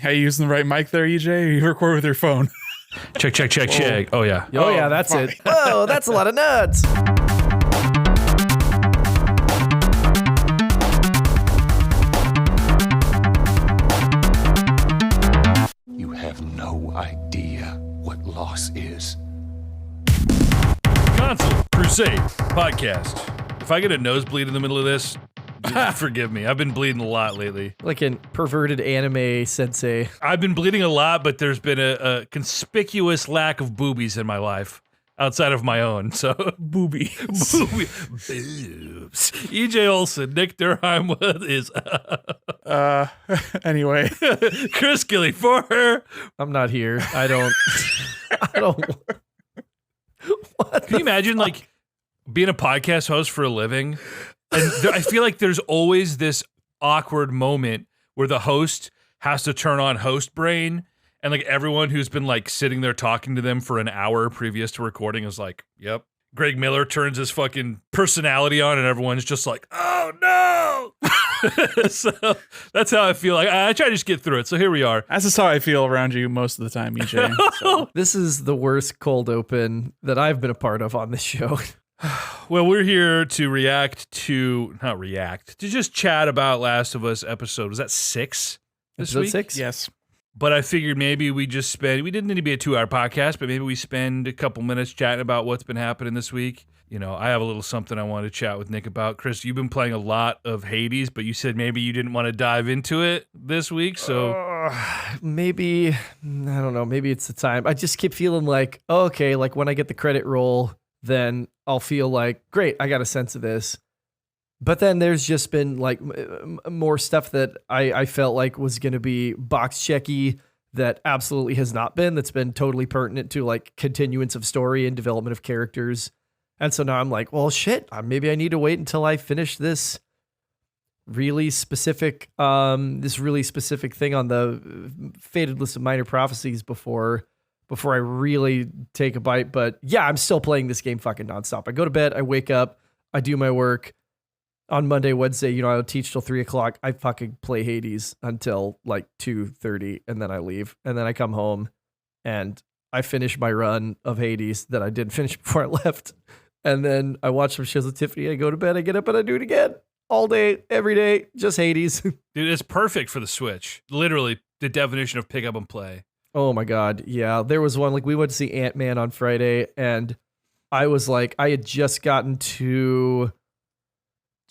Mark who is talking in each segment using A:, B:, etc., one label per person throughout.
A: Are you using the right mic there, EJ? Or you record with your phone?
B: Check. Oh, yeah.
C: Oh, yeah, that's
A: fine.
C: it. Whoa, that's a lot of nuts.
D: You have no idea what loss is.
B: Console Crusade podcast. If I get a nosebleed in the middle of this, forgive me. I've been bleeding a lot lately.
C: Like a perverted anime sensei.
B: I've been bleeding a lot, but there's been a conspicuous lack of boobies in my life outside of my own. So
A: Booby.
B: boobs. EJ Olson, Nick Durheim is
A: Anyway.
B: Chris Gilly for her.
C: I'm not here. I don't. What
B: Can you imagine like being a podcast host for a living? And I feel like there's always this awkward moment where the host has to turn on host brain, and like everyone who's been like sitting there talking to them for an hour previous to recording is like, yep. Greg Miller turns his fucking personality on, and everyone's just like, oh no. So that's how I feel. Like I try to just get through it. So here we are.
A: That's just how I feel around you most of the time, EJ. So.
C: This is the worst cold open that I've been a part of on this show.
B: Well, we're here to just chat about Last of Us episode. Was that 6 this
C: Episode
B: week?
C: 6?
A: Yes.
B: But I figured maybe we didn't need to be a 2-hour podcast, but maybe we spend a couple minutes chatting about what's been happening this week. You know, I have a little something I want to chat with Nick about. Chris, you've been playing a lot of Hades, but you said maybe you didn't want to dive into it this week, so...
C: Maybe, I don't know, maybe it's the time. I just keep feeling like, oh, okay, like when I get the credit roll, then I'll feel like, great, I got a sense of this. But then there's just been like more stuff that I felt like was going to be box checky that absolutely has not been. That's been totally pertinent to like continuance of story and development of characters. And so now I'm like, well, shit, maybe I need to wait until I finish this really specific thing on the faded list of minor prophecies before I really take a bite. But yeah, I'm still playing this game fucking nonstop. I go to bed, I wake up, I do my work. On Monday, Wednesday, I'll teach till 3:00. I fucking play Hades until like 2:30, and then I leave. And then I come home and I finish my run of Hades that I didn't finish before I left. And then I watch some shows with Tiffany. I go to bed, I get up, and I do it again. All day, every day, just Hades.
B: Dude, it's perfect for the Switch. Literally, the definition of pick up and play.
C: Oh my God. Yeah. There was one, like we went to see Ant-Man on Friday, and I was like, I had just gotten to...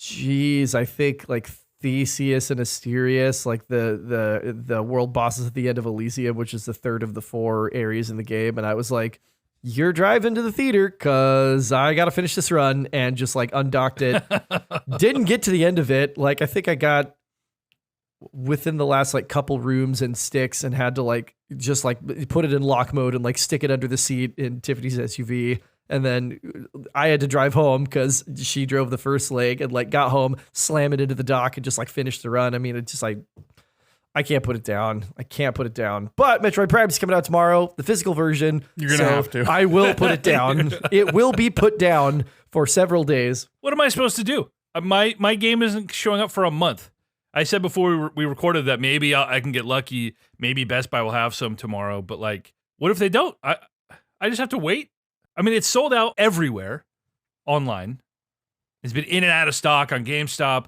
C: I think like Theseus and Asterius, like the world bosses at the end of Elysium, which is the third of the 4 areas in the game. And I was like, you're driving to the theater because I got to finish this run, and just like undocked it. Didn't get to the end of it. Like I think I got within the last like couple rooms and sticks, and had to like just like put it in lock mode and like stick it under the seat in Tiffany's SUV. And then I had to drive home because she drove the first leg, and like got home, slam it into the dock, and just like finished the run. I mean, it's just like, I can't put it down. But Metroid Prime's coming out tomorrow, the physical version.
A: You're going to have to.
C: I will put it down. It will be put down for several days.
B: What am I supposed to do? My game isn't showing up for a month. I said before we recorded that maybe I can get lucky. Maybe Best Buy will have some tomorrow. But like, what if they don't? I just have to wait. I mean, it's sold out everywhere online. It's been in and out of stock on GameStop.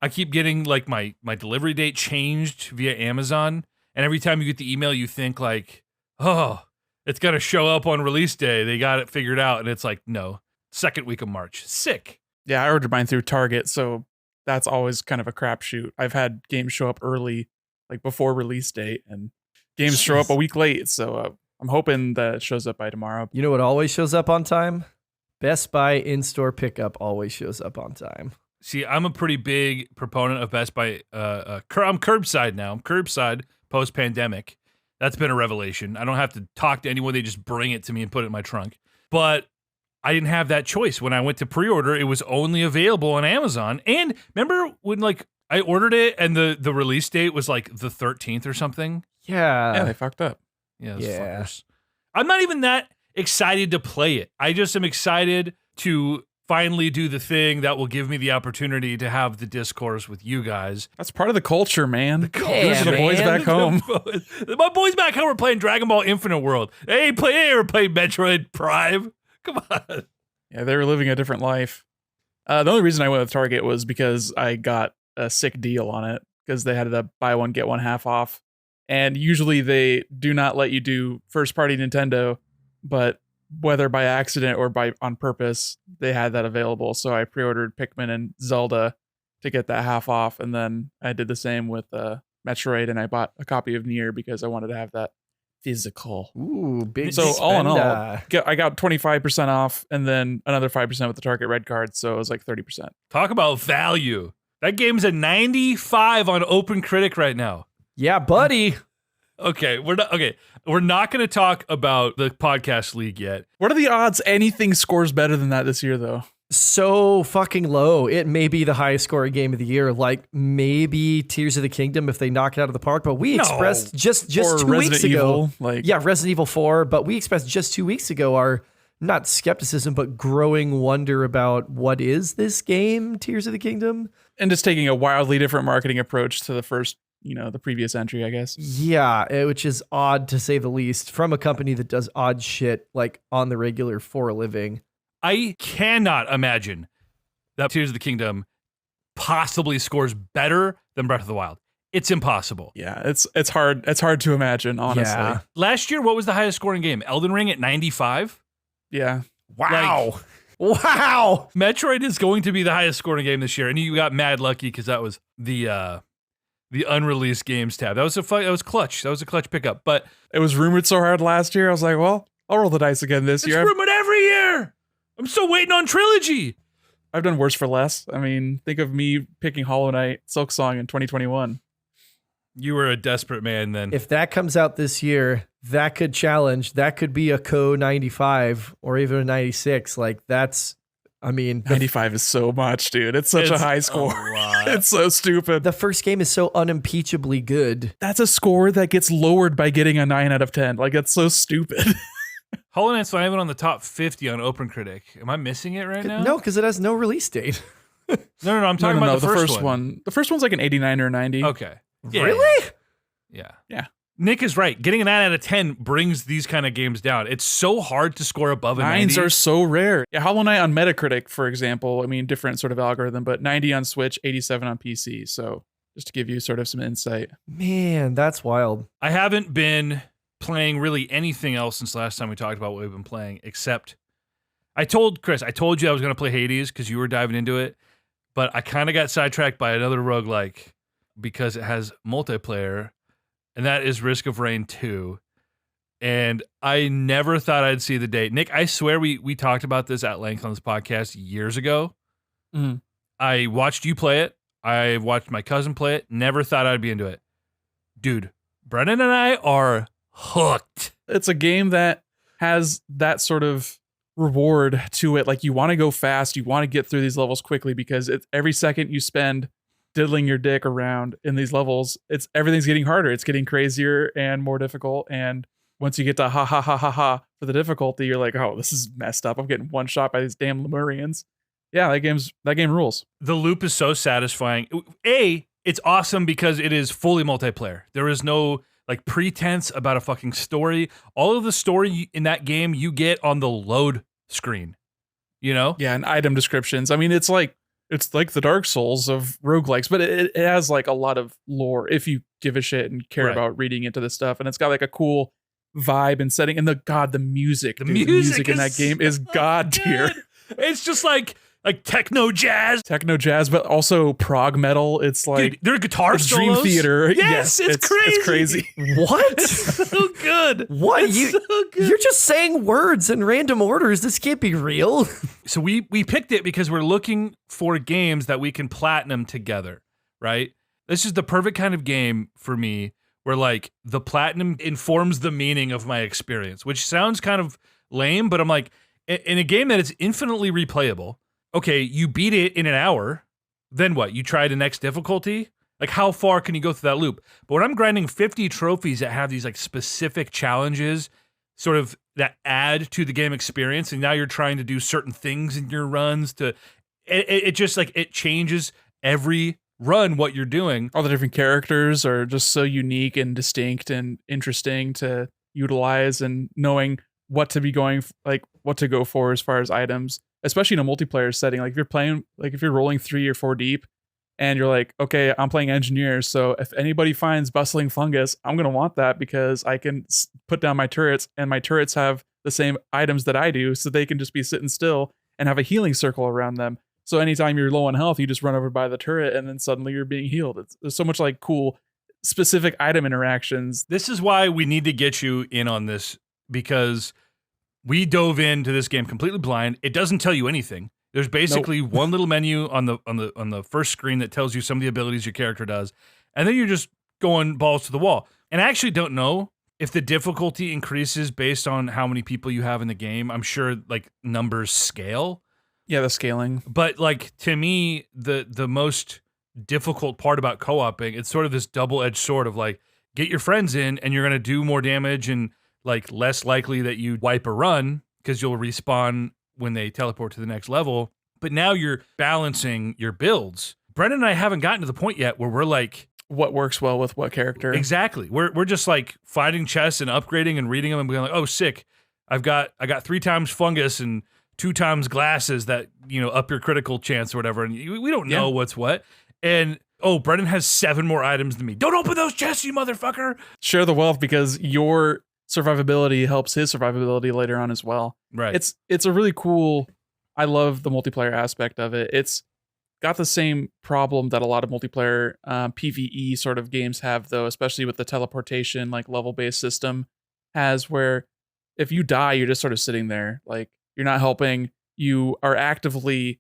B: I keep getting like my delivery date changed via Amazon. And every time you get the email, you think like, oh, it's going to show up on release day. They got it figured out. And it's like, no, second week of March. Sick.
A: Yeah, I ordered mine through Target, so that's always kind of a crapshoot. I've had games show up early, like before release date, and games show up a week late. So I'm hoping that it shows up by tomorrow.
C: You know what always shows up on time? Best Buy in-store pickup always shows up on time.
B: See, I'm a pretty big proponent of Best Buy. I'm curbside now. I'm curbside post-pandemic. That's been a revelation. I don't have to talk to anyone. They just bring it to me and put it in my trunk. But I didn't have that choice. When I went to pre-order, it was only available on Amazon. And remember when like I ordered it and the release date was like the 13th or something?
A: Yeah, they fucked up.
B: Yeah, those fuckers. I'm not even that excited to play it. I just am excited to finally do the thing that will give me the opportunity to have the discourse with you guys.
A: That's part of the culture, man. The
C: Yeah,
A: the boys
C: man.
A: back home.
B: My boys back home are playing Dragon Ball Infinite World. They ever played Metroid Prime. Come on.
A: Yeah, they were living a different life. The only reason I went with Target was because I got a sick deal on it because they had the buy one, get one half off. And usually they do not let you do first party Nintendo, but whether by accident or on purpose, they had that available. So I pre-ordered Pikmin and Zelda to get that half off. And then I did the same with Metroid, and I bought a copy of Nier because I wanted to have that physical.
C: Ooh, big
A: So all in all,
C: spender.
A: I got 25% off and then another 5% with the Target Red card. So it was like 30%.
B: Talk about value. That game's a 95 on Open Critic right now.
C: Yeah, buddy.
B: Okay, we're not going to talk about the podcast league yet.
A: What are the odds anything scores better than that this year, though?
C: So fucking low. It may be the highest scoring game of the year. Like maybe Tears of the Kingdom if they knock it out of the park. But we expressed just
A: Or
C: 2
A: Resident
C: weeks ago.
A: Evil,
C: Yeah, Resident Evil 4. But we expressed just 2 weeks ago our not skepticism, but growing wonder about what is this game, Tears of the Kingdom?
A: And just taking a wildly different marketing approach to the first, the previous entry, I guess.
C: Yeah, which is odd to say the least from a company that does odd shit like on the regular for a living.
B: I cannot imagine that Tears of the Kingdom possibly scores better than Breath of the Wild. It's impossible.
A: Yeah, it's hard. It's hard to imagine, honestly.
C: Yeah.
B: Last year, what was the highest scoring game? Elden Ring at 95?
A: Yeah.
C: Wow. Wow.
B: Metroid is going to be the highest scoring game this year, and you got mad lucky because that was the unreleased games tab. That was clutch. That was a clutch pickup. But
A: It was rumored so hard last year. I was like, well, I'll roll the dice again this
B: it's
A: year.
B: rumored every year. I'm still waiting on Trilogy.
A: I've done worse for less. I mean, think of me picking Hollow Knight Silksong in 2021.
B: You were a desperate man then.
C: If that comes out this year, that could challenge. That could be a Co 95 or even a 96. Like that's, I mean,
A: 95 is so much, dude. It's such a
B: It's
A: high score.
B: a lot.
A: It's so stupid.
C: the first game is so unimpeachably good.
A: That's a score that gets lowered by getting a 9 out of 10. Like, that's so stupid.
B: Hollow Knight's not even on the top 50 on Open Critic. Am I missing it right now?
C: No, because it has no release date.
B: No. I'm talking about the first one.
A: The first one's like an 89 or 90.
B: Okay. Yeah.
C: Really?
B: Yeah.
A: Yeah.
B: Nick is right. Getting a 9 out of 10 brings these kind of games down. It's so hard to score above a 90.
A: 9s are so rare. Yeah, Hollow Knight on Metacritic, for example, I mean, different sort of algorithm, but 90 on Switch, 87 on PC. So just to give you sort of some insight.
C: Man, that's wild.
B: I haven't been playing really anything else since last time we talked about what we've been playing, except I told you I was going to play Hades because you were diving into it, but I kind of got sidetracked by another roguelike because it has multiplayer, and that is Risk of Rain 2. And I never thought I'd see the day. Nick, I swear we talked about this at length on this podcast years ago.
A: Mhm.
B: I watched you play it. I watched my cousin play it. Never thought I'd be into it. Dude, Brennan and I are hooked.
A: It's a game that has that sort of reward to it. Like, you want to go fast, you want to get through these levels quickly because every second you spend diddling your dick around in these levels, everything's getting harder. It's getting crazier and more difficult. And once you get to ha for the difficulty, you're like, oh, this is messed up. I'm getting one shot by these damn Lemurians. Yeah, that game rules.
B: The loop is so satisfying. It's awesome because it is fully multiplayer. There is no like pretense about a fucking story. All of the story in that game you get on the load screen. You know?
A: Yeah, and item descriptions. I mean, it's like the Dark Souls of roguelikes, but it has like a lot of lore if you give a shit and care
B: Right.
A: about reading into this stuff. And it's got like a cool vibe and setting. And the music.
B: The
A: dude,
B: music
A: in that game is god tier.
B: It's just like techno jazz.
A: Techno jazz, but also prog metal. It's like
B: Dude, there are guitar
A: it's Dream
B: solos.
A: Theater.
B: Yes, it's crazy.
A: It's crazy.
C: What?
B: So good.
C: What?
B: It's so good.
C: You're just saying words in random orders. This can't be real.
B: So we picked it because we're looking for games that we can platinum together, right? This is the perfect kind of game for me where like the platinum informs the meaning of my experience, which sounds kind of lame, but I'm like, in a game that is infinitely replayable, okay, you beat it in an hour, then what? You try the next difficulty? Like, how far can you go through that loop? But when I'm grinding 50 trophies that have these like specific challenges, sort of that add to the game experience, and now you're trying to do certain things in your runs to it just like it changes every run what you're doing.
A: All the different characters are just so unique and distinct and interesting to utilize, and knowing what to be going like what to go for as far as items, especially in a multiplayer setting. Like if you're playing, like if you're rolling 3 or 4 deep and you're like, okay, I'm playing engineer, so if anybody finds bustling fungus, I'm going to want that because I can put down my turrets, and my turrets have the same items that I do, so they can just be sitting still and have a healing circle around them. So anytime you're low on health, you just run over by the turret and then suddenly you're being healed. There's so much like cool specific item interactions.
B: This is why we need to get you in on this, because we dove into this game completely blind. It doesn't tell you anything. There's basically one little menu on the first screen that tells you some of the abilities your character does, and then you're just going balls to the wall. And I actually don't know if the difficulty increases based on how many people you have in the game. I'm sure like numbers scale.
A: Yeah, the scaling.
B: But like to me, the most difficult part about co-oping, it's sort of this double-edged sword of like, get your friends in and you're gonna do more damage and like less likely that you wipe a run because you'll respawn when they teleport to the next level. But now you're balancing your builds. Brendan and I haven't gotten to the point yet where we're like,
A: what works well with what character.
B: Exactly. We're just like finding chests and upgrading and reading them and being like, oh, sick. I got 3 times fungus and 2 times glasses that, you know, up your critical chance or whatever. And we don't know what's what. And oh, Brendan has 7 more items than me. Don't open those chests, you motherfucker.
A: Share the wealth, because your survivability helps his survivability later on as well.
B: Right.
A: It's a really cool, I love the multiplayer aspect of it. It's got the same problem that a lot of multiplayer PvE sort of games have, though, especially with the teleportation, like level-based system has, where if you die, you're just sort of sitting there. Like, you're not helping. You are actively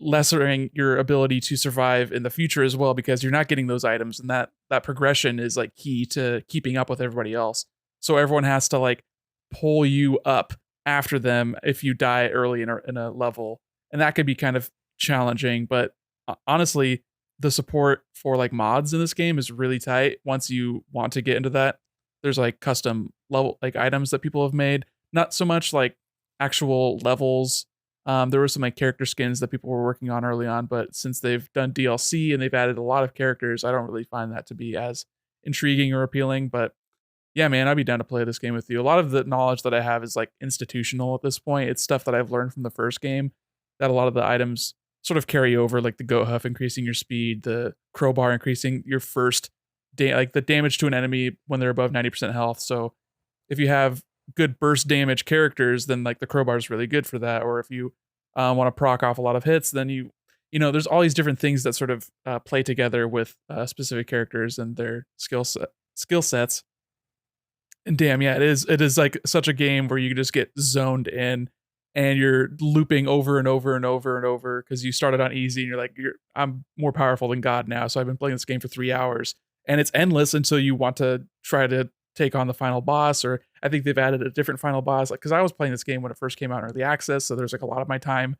A: lessering your ability to survive in the future as well, because you're not getting those items, and that progression is like key to keeping up with everybody else. So everyone has to like pull you up after them if you die early in a level, and that could be kind of challenging. But honestly, the support for like mods in this game is really tight. Once you want to get into that, there's like custom level like items that people have made, not so much like actual levels. There were some like character skins that people were working on early on, but since they've done DLC and they've added a lot of characters, I don't really find that to be as intriguing or appealing. But yeah, man, I'd be down to play this game with you. A lot of the knowledge that I have is like institutional at this point. It's stuff that I've learned from the first game, that a lot of the items sort of carry over, like the goat huff increasing your speed, the crowbar increasing your first like the damage to an enemy when they're above 90% health. So if you have good burst damage characters, then like the crowbar is really good for that. Or if you want to proc off a lot of hits, then you know there's all these different things that sort of play together with specific characters and their skill sets. And damn, yeah, it is like such a game where you just get zoned in and you're looping over and over and over and over, because you started on easy and you're like, I'm more powerful than God now, so I've been playing this game for 3 hours, and it's endless until you want to try to take on the final boss. Or I think they've added a different final boss, like because I was playing this game when it first came out in early access, so there's like a lot of my time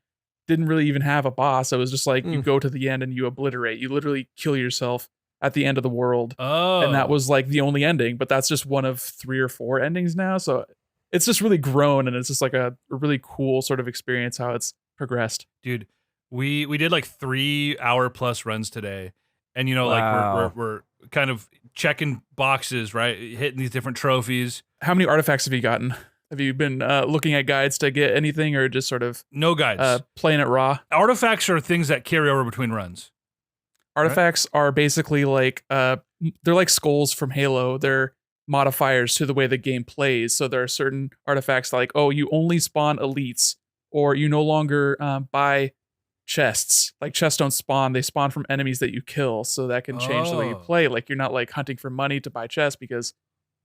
A: didn't really even have a boss. So it was just like you go to the end and you obliterate, you literally kill yourself at the end of the world. And that was like the only ending, but that's just one of 3 or 4 endings now. So it's just really grown, and it's just like a really cool sort of experience how it's progressed.
B: Dude, we did like 3 hour plus runs today, and you know, like we're kind of checking boxes, right? Hitting these different trophies.
A: How many artifacts have you gotten? Have you been looking at guides to get anything, or just sort of
B: no guides,
A: playing it raw?
B: Artifacts are things that carry over between runs.
A: Artifacts are basically like they're like skulls from Halo. They're modifiers to the way the game plays. So there are certain artifacts like, oh, you only spawn elites, or you no longer buy chests. Like chests don't spawn, they spawn from enemies that you kill. So that can change the way you play. Like you're not like hunting for money to buy chests, because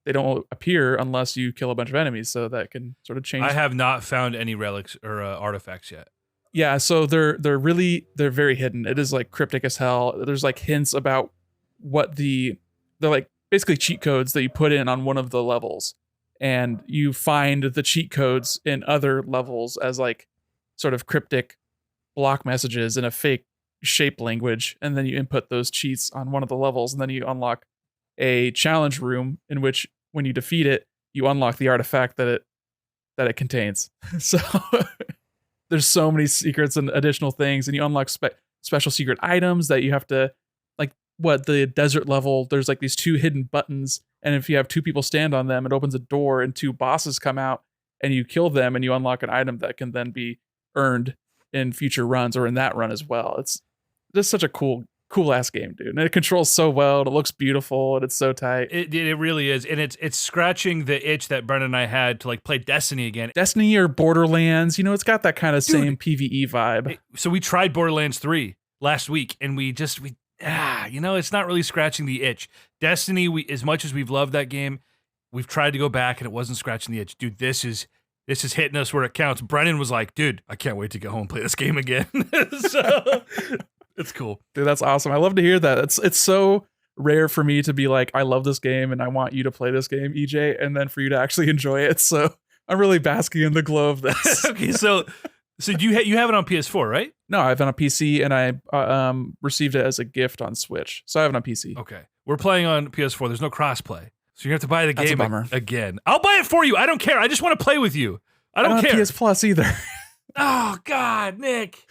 A: they don't appear unless you kill a bunch of enemies. So that can sort of change.
B: I have not found any relics or artifacts yet.
A: Yeah, so they're very hidden. It is like cryptic as hell. There's like hints about what they're like basically cheat codes that you put in on one of the levels, and you find the cheat codes in other levels as like sort of cryptic block messages in a fake shape language, and then you input those cheats on one of the levels, and then you unlock a challenge room in which when you defeat it, you unlock the artifact that it contains. So there's so many secrets and additional things, and you unlock special secret items that you have to, like, the desert level, there's like these 2 hidden buttons, and if you have 2 people stand on them, it opens a door and 2 bosses come out, and you kill them, and you unlock an item that can then be earned in future runs or in that run as well. It's just such a cool ass game, dude. And it controls so well, and it looks beautiful, and it's so tight.
B: It really is. And it's scratching the itch that Brennan and I had to like play Destiny again.
A: Destiny or Borderlands, it's got that kind of same PvE vibe.
B: So we tried Borderlands 3 last week, and it's not really scratching the itch. Destiny, as much as we've loved that game, we've tried to go back and it wasn't scratching the itch. Dude, this is hitting us where it counts. Brennan was like, dude, I can't wait to get home and play this game again. So it's cool.
A: Dude, that's awesome. I love to hear that. It's so rare for me to be like, I love this game and I want you to play this game, EJ, and then for you to actually enjoy it. So I'm really basking in the glow of this.
B: Okay, so you have it on PS4, right?
A: No, I have it on PC, and I received it as a gift on Switch. So I have it on PC.
B: Okay. We're playing on PS4. There's no crossplay. So you have to buy the
A: That's
B: game
A: a bummer.
B: again. I'll buy it for you. I don't care. I just want to play with you. I don't care.
A: Have PS Plus either.
B: Oh, God, Nick.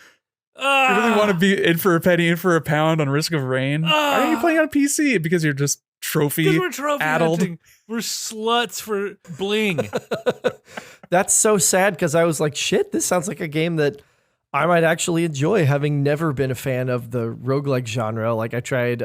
A: You really want to be in for a penny, in for a pound on Risk of Rain? Why are you playing on PC? Because you're just trophy
B: we're trophy
A: addled.
B: hunting. We're sluts for bling.
C: That's so sad because I was like, shit, this sounds like a game that I might actually enjoy, having never been a fan of the roguelike genre. Like I tried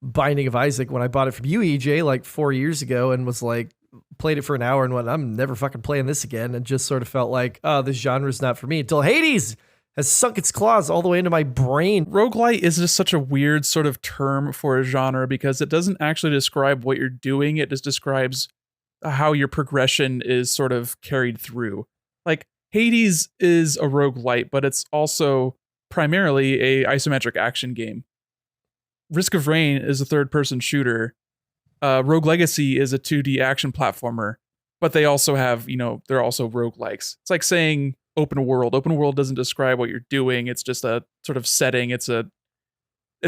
C: Binding of Isaac when I bought it from you, EJ, like 4 years ago, and was like, played it for an hour and went, I'm never fucking playing this again. And just sort of felt like, oh, this genre is not for me, until Hades has sunk its claws all the way into my brain.
A: Roguelite is just such a weird sort of term for a genre because it doesn't actually describe what you're doing. It just describes how your progression is sort of carried through. Like Hades is a roguelite, but it's also primarily a isometric action game. Risk of Rain is a third-person shooter. Rogue Legacy is a 2D action platformer, but they also have, they're also roguelikes. It's like saying open world. Open world doesn't describe what you're doing. It's just a sort of setting. It's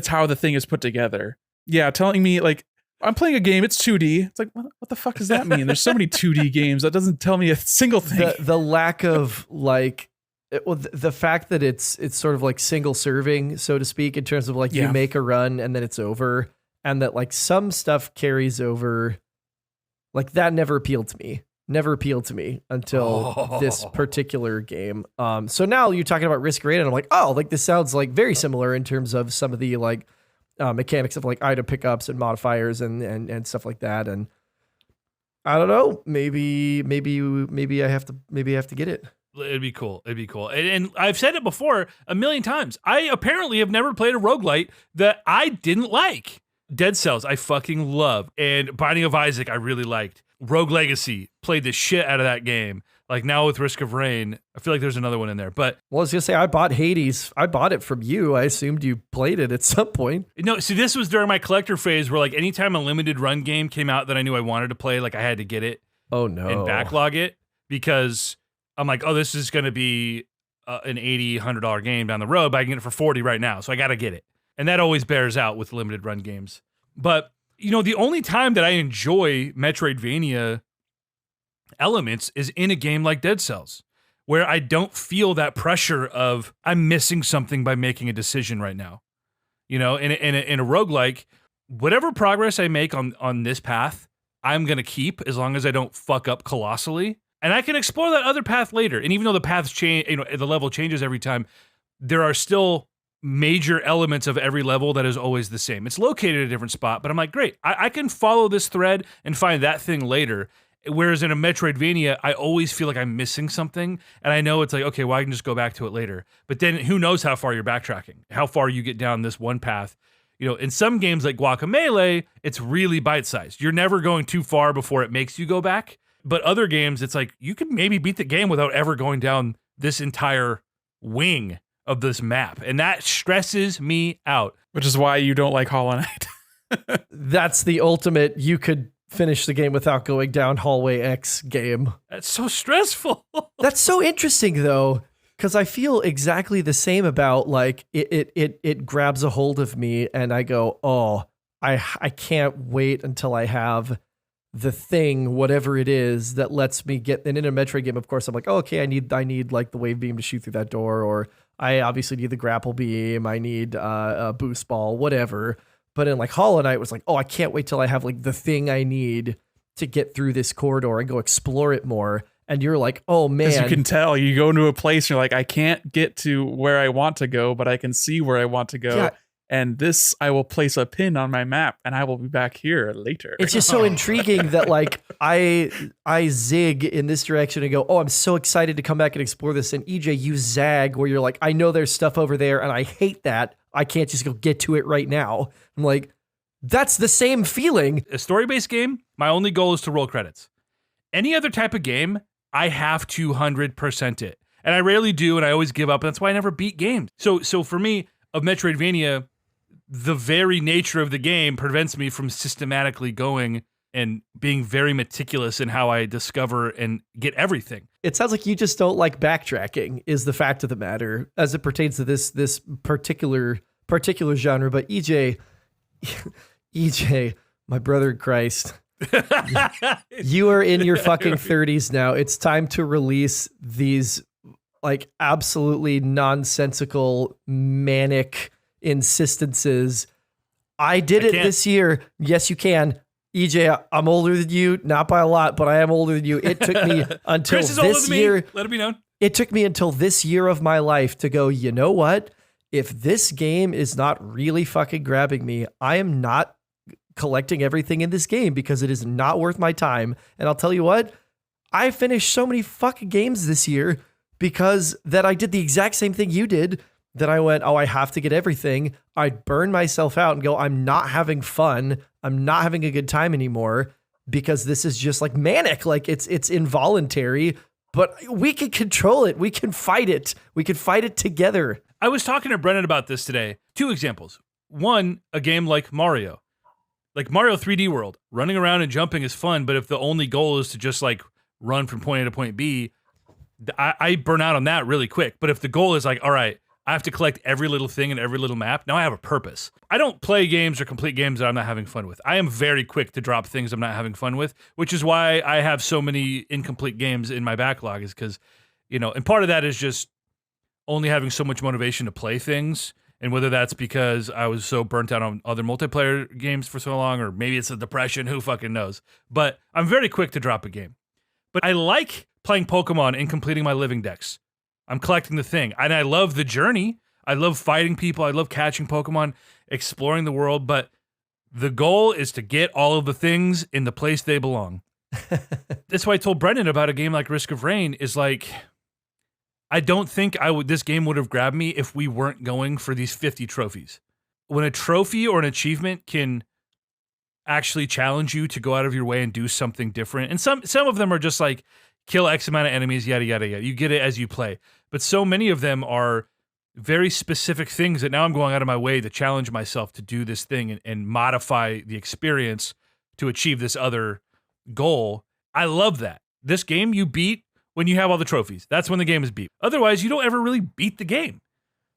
A: how the thing is put together. Yeah, telling me like I'm playing a game, it's 2D. It's like, what the fuck does that mean? There's so many 2D games. That doesn't tell me a single thing.
C: The lack of like, the fact that it's sort of like single serving, so to speak, in terms of like you make a run and then it's over, and that like some stuff carries over, like that never appealed to me. Never appealed to me until this particular game. So now you're talking about Risk of Rain, and I'm like, oh, like this sounds like very similar in terms of some of the like mechanics of like item pickups and modifiers and stuff like that. And I don't know, maybe I have to get it.
B: It'd be cool. And I've said it before a million times. I apparently have never played a roguelite that I didn't like. Dead Cells, I fucking love. And Binding of Isaac, I really liked. Rogue Legacy, played the shit out of that game. Like now with Risk of Rain, I feel like there's another one in there. But
C: well, I was gonna say, I bought Hades. I bought it from you. I assumed you played it at some point.
B: No, see, this was during my collector phase where like anytime a limited run game came out that I knew I wanted to play, like I had to get it.
C: Oh no.
B: And backlog it because I'm like, oh, this is going to be an $80, $100 game down the road, but I can get it for 40 right now. So I got to get it. And that always bears out with limited run games. But, the only time that I enjoy Metroidvania elements is in a game like Dead Cells, where I don't feel that pressure of I'm missing something by making a decision right now. In a roguelike, whatever progress I make on this path, I'm going to keep as long as I don't fuck up colossally. And I can explore that other path later. And even though the paths change, the level changes every time, there are still major elements of every level that is always the same. It's located at a different spot, but I'm like, great, I can follow this thread and find that thing later. Whereas in a Metroidvania, I always feel like I'm missing something. And I know it's like, okay, well, I can just go back to it later. But then who knows how far you're backtracking, how far you get down this one path. In some games like Guacamelee, it's really bite-sized. You're never going too far before it makes you go back. But other games, it's like, you can maybe beat the game without ever going down this entire wing of this map. And that stresses me out.
A: Which is why you don't like Hollow Knight.
C: That's the ultimate, you could finish the game without going down Hallway X game.
B: That's so stressful.
C: That's so interesting, though, because I feel exactly the same about, like, it grabs a hold of me, and I go, oh, I can't wait until I have the thing, whatever it is, that lets me get. And in a Metroid game, of course, I'm like, oh, okay, I need like the wave beam to shoot through that door, or I obviously need the grapple beam. I need a boost ball, whatever. But in like Hollow Knight, it was like, oh, I can't wait till I have like the thing I need to get through this corridor and go explore it more. And you're like, oh man,
A: because you can tell you go into a place, and you're like, I can't get to where I want to go, but I can see where I want to go.
C: Yeah.
A: And this, I will place a pin on my map, and I will be back here later.
C: It's just so intriguing that like I zig in this direction and go, oh, I'm so excited to come back and explore this. And EJ, you zag where you're like, I know there's stuff over there, and I hate that. I can't just go get to it right now. I'm like, that's the same feeling.
B: A story-based game, my only goal is to roll credits. Any other type of game, I have to 100% it. And I rarely do, and I always give up, and that's why I never beat games. So for me, of Metroidvania, the very nature of the game prevents me from systematically going and being very meticulous in how I discover and get everything.
C: It sounds like you just don't like backtracking is the fact of the matter as it pertains to this particular genre. But EJ, my brother in Christ, you are in your fucking 30s now. It's time to release these like absolutely nonsensical, manic insistences. I did it this year. Yes, you can. EJ, I'm older than you, not by a lot, but I am older than you. It took me until
B: Chris is older
C: this
B: than
C: year.
B: Me. Let it be known.
C: It took me until this year of my life to go, you know what? If this game is not really fucking grabbing me, I am not collecting everything in this game because it is not worth my time. And I'll tell you what, I finished so many fucking games this year because that I did the exact same thing you did. That I went, oh, I have to get everything. I'd burn myself out and go, I'm not having fun. I'm not having a good time anymore because this is just like manic. Like it's involuntary, but we can control it. We can fight it. We can fight it together.
B: I was talking to Brennan about this today. 2 examples. One, a game like Mario. Like Mario 3D World. Running around and jumping is fun, but if the only goal is to just like run from point A to point B, I burn out on that really quick. But if the goal is like, all right, I have to collect every little thing in every little map. Now I have a purpose. I don't play games or complete games that I'm not having fun with. I am very quick to drop things I'm not having fun with, which is why I have so many incomplete games in my backlog is because, and part of that is just only having so much motivation to play things. And whether that's because I was so burnt out on other multiplayer games for so long, or maybe it's a depression, who fucking knows. But I'm very quick to drop a game. But I like playing Pokemon and completing my living dex. I'm collecting the thing. And I love the journey. I love fighting people. I love catching Pokemon, exploring the world. But the goal is to get all of the things in the place they belong. That's why I told Brendan about a game like Risk of Rain is like, I don't think this game would have grabbed me if we weren't going for these 50 trophies. When a trophy or an achievement can actually challenge you to go out of your way and do something different. And some of them are just like, kill X amount of enemies, yada, yada, yada. You get it as you play. But so many of them are very specific things that now I'm going out of my way to challenge myself to do this thing and modify the experience to achieve this other goal. I love that. This game you beat when you have all the trophies. That's when the game is beat. Otherwise, you don't ever really beat the game.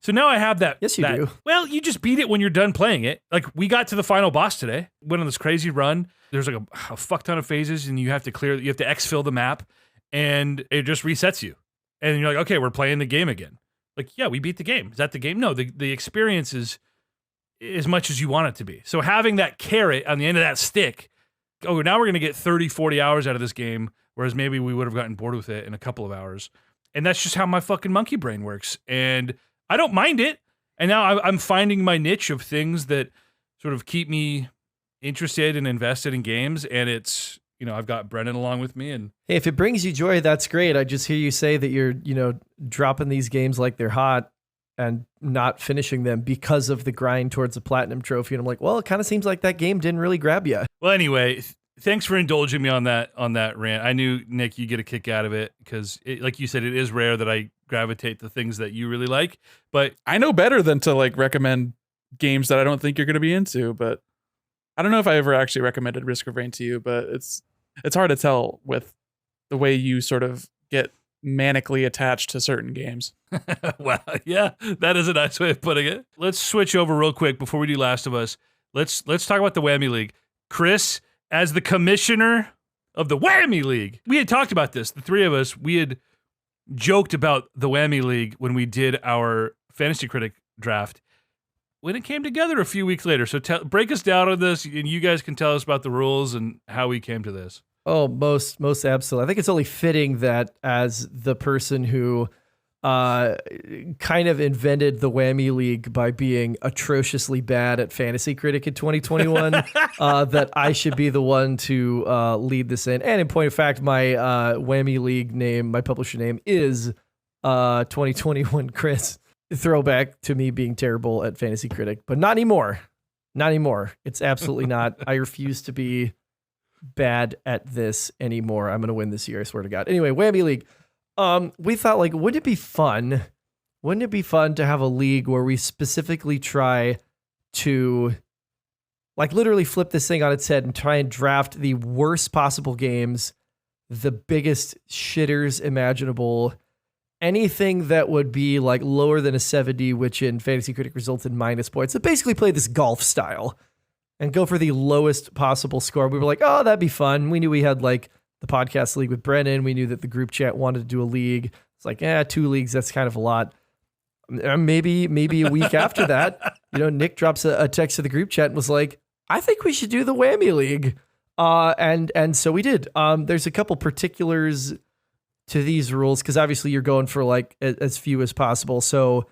B: So now I have that.
C: Yes, you do.
B: Well, you just beat it when you're done playing it. Like, we got to the final boss today. Went on this crazy run. There's like a fuck ton of phases, and you have to exfil the map. And it just resets you. And you're like, okay, we're playing the game again. Like, yeah, we beat the game. Is that the game? No, the experience is as much as you want it to be. So having that carrot on the end of that stick, oh, now we're going to get 30, 40 hours out of this game, whereas maybe we would have gotten bored with it in a couple of hours. And that's just how my fucking monkey brain works. And I don't mind it. And now I'm finding my niche of things that sort of keep me interested and invested in games. And it's, I've got Brendan along with me. And
C: hey, if it brings you joy, that's great. I just hear you say that you're, dropping these games like they're hot and not finishing them because of the grind towards a platinum trophy. And I'm like, well, it kind of seems like that game didn't really grab you.
B: Well, anyway, thanks for indulging me on that rant. I knew, Nick, you get a kick out of it because, like you said, it is rare that I gravitate to things that you really like. But
A: I know better than to like recommend games that I don't think you're going to be into. But I don't know if I ever actually recommended Risk of Rain to you, but it's hard to tell with the way you sort of get manically attached to certain games.
B: Well, yeah, that is a nice way of putting it. Let's switch over real quick before we do Last of Us. Let's talk about the Whammy League. Chris as the commissioner of the Whammy League. We had talked about this. The three of us, we had joked about the Whammy League when we did our Fantasy Critic draft. When it came together a few weeks later. So break us down on this, and you guys can tell us about the rules and how we came to this.
C: Oh, most absolutely. I think it's only fitting that as the person who kind of invented the Whammy League by being atrociously bad at Fantasy Critic in 2021, that I should be the one to lead this in. And in point of fact, my Whammy League name, my publisher name is 2021 Chris. Throwback to me being terrible at Fantasy Critic, but not anymore. Not anymore. It's absolutely not. I refuse to be bad at this anymore. I'm going to win this year, I swear to God. Anyway, Whammy League. We thought, like, wouldn't it be fun? Wouldn't it be fun to have a league where we specifically try to, like, literally flip this thing on its head and try and draft the worst possible games, the biggest shitters imaginable, anything that would be like lower than a 70, which in Fantasy Critic results in minus points. So basically play this golf style and go for the lowest possible score. We were like, oh, that'd be fun. We knew we had like the podcast league with Brennan. We knew that the group chat wanted to do a league. It's like, 2 leagues, that's kind of a lot. Maybe a week after that, Nick drops a text to the group chat and was like, I think we should do the Whammy League. And so we did. There's a couple particulars to these rules, because obviously you're going for like as few as possible. So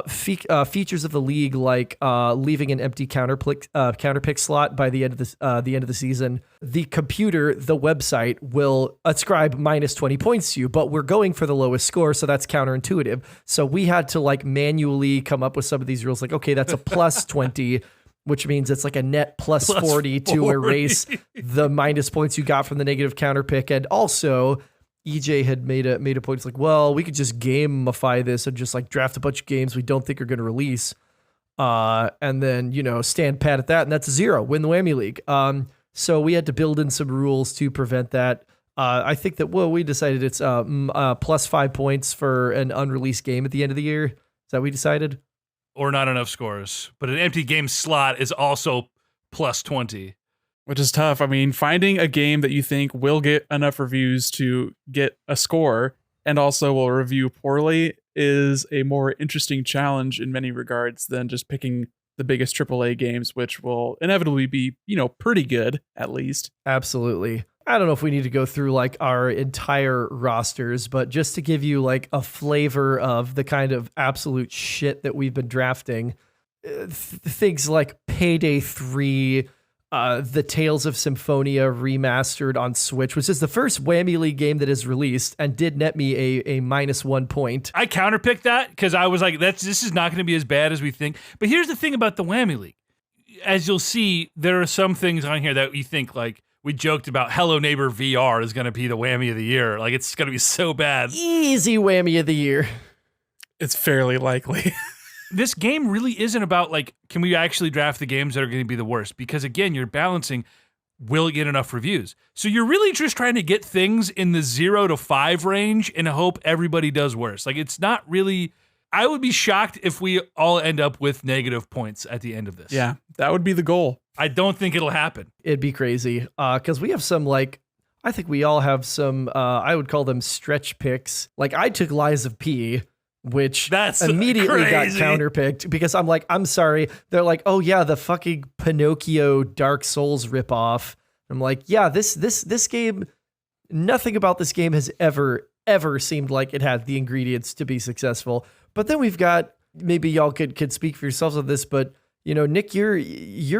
C: features of the league, like leaving an empty counterpick slot by the end of the season. The computer, the website will ascribe minus 20 points to you, but we're going for the lowest score, so that's counterintuitive. So we had to like manually come up with some of these rules. Like, okay, that's a plus 20. Which means it's like a net plus 40 to erase the minus points you got from the negative counterpick. And also, EJ had made a point. It's like, well, we could just gamify this and just like draft a bunch of games we don't think are going to release, and then stand pat at that, and that's a 0. Win the Whammy League. So we had to build in some rules to prevent that. I think that we decided it's plus 5 points for an unreleased game at the end of the year. Is that what we decided?
B: Or not enough scores, but an empty game slot is also plus 20.
A: Which is tough. I mean, finding a game that you think will get enough reviews to get a score and also will review poorly is a more interesting challenge in many regards than just picking the biggest AAA games, which will inevitably be, pretty good, at least.
C: Absolutely. I don't know if we need to go through like our entire rosters, but just to give you like a flavor of the kind of absolute shit that we've been drafting, things like Payday 3, the Tales of Symphonia remastered on Switch, which is the first Whammy League game that is released and did net me a minus 1 point.
B: I counterpicked that because I was like, this is not going to be as bad as we think. But here's the thing about the Whammy League. As you'll see, there are some things on here that you think, like, we joked about Hello Neighbor VR is going to be the Whammy of the year. Like, it's going to be so bad.
C: Easy Whammy of the year.
A: It's fairly likely.
B: This game really isn't about, like, can we actually draft the games that are going to be the worst? Because, again, you're balancing, will it get enough reviews? So you're really just trying to get things in the 0 to 5 range and hope everybody does worse. Like, it's not really... I would be shocked if we all end up with negative points at the end of this.
A: Yeah, that would be the goal.
B: I don't think it'll happen.
C: It'd be crazy. Because we have some, like, I think we all have some, I would call them stretch picks. Like, I took Lies of P, which
B: that's
C: immediately
B: crazy.
C: Got counterpicked because I'm like, I'm sorry. They're like, oh yeah, the fucking Pinocchio Dark Souls ripoff. I'm like, yeah, this game, nothing about this game has ever seemed like it had the ingredients to be successful. But then we've got, maybe y'all could speak for yourselves on this, but Nick, you're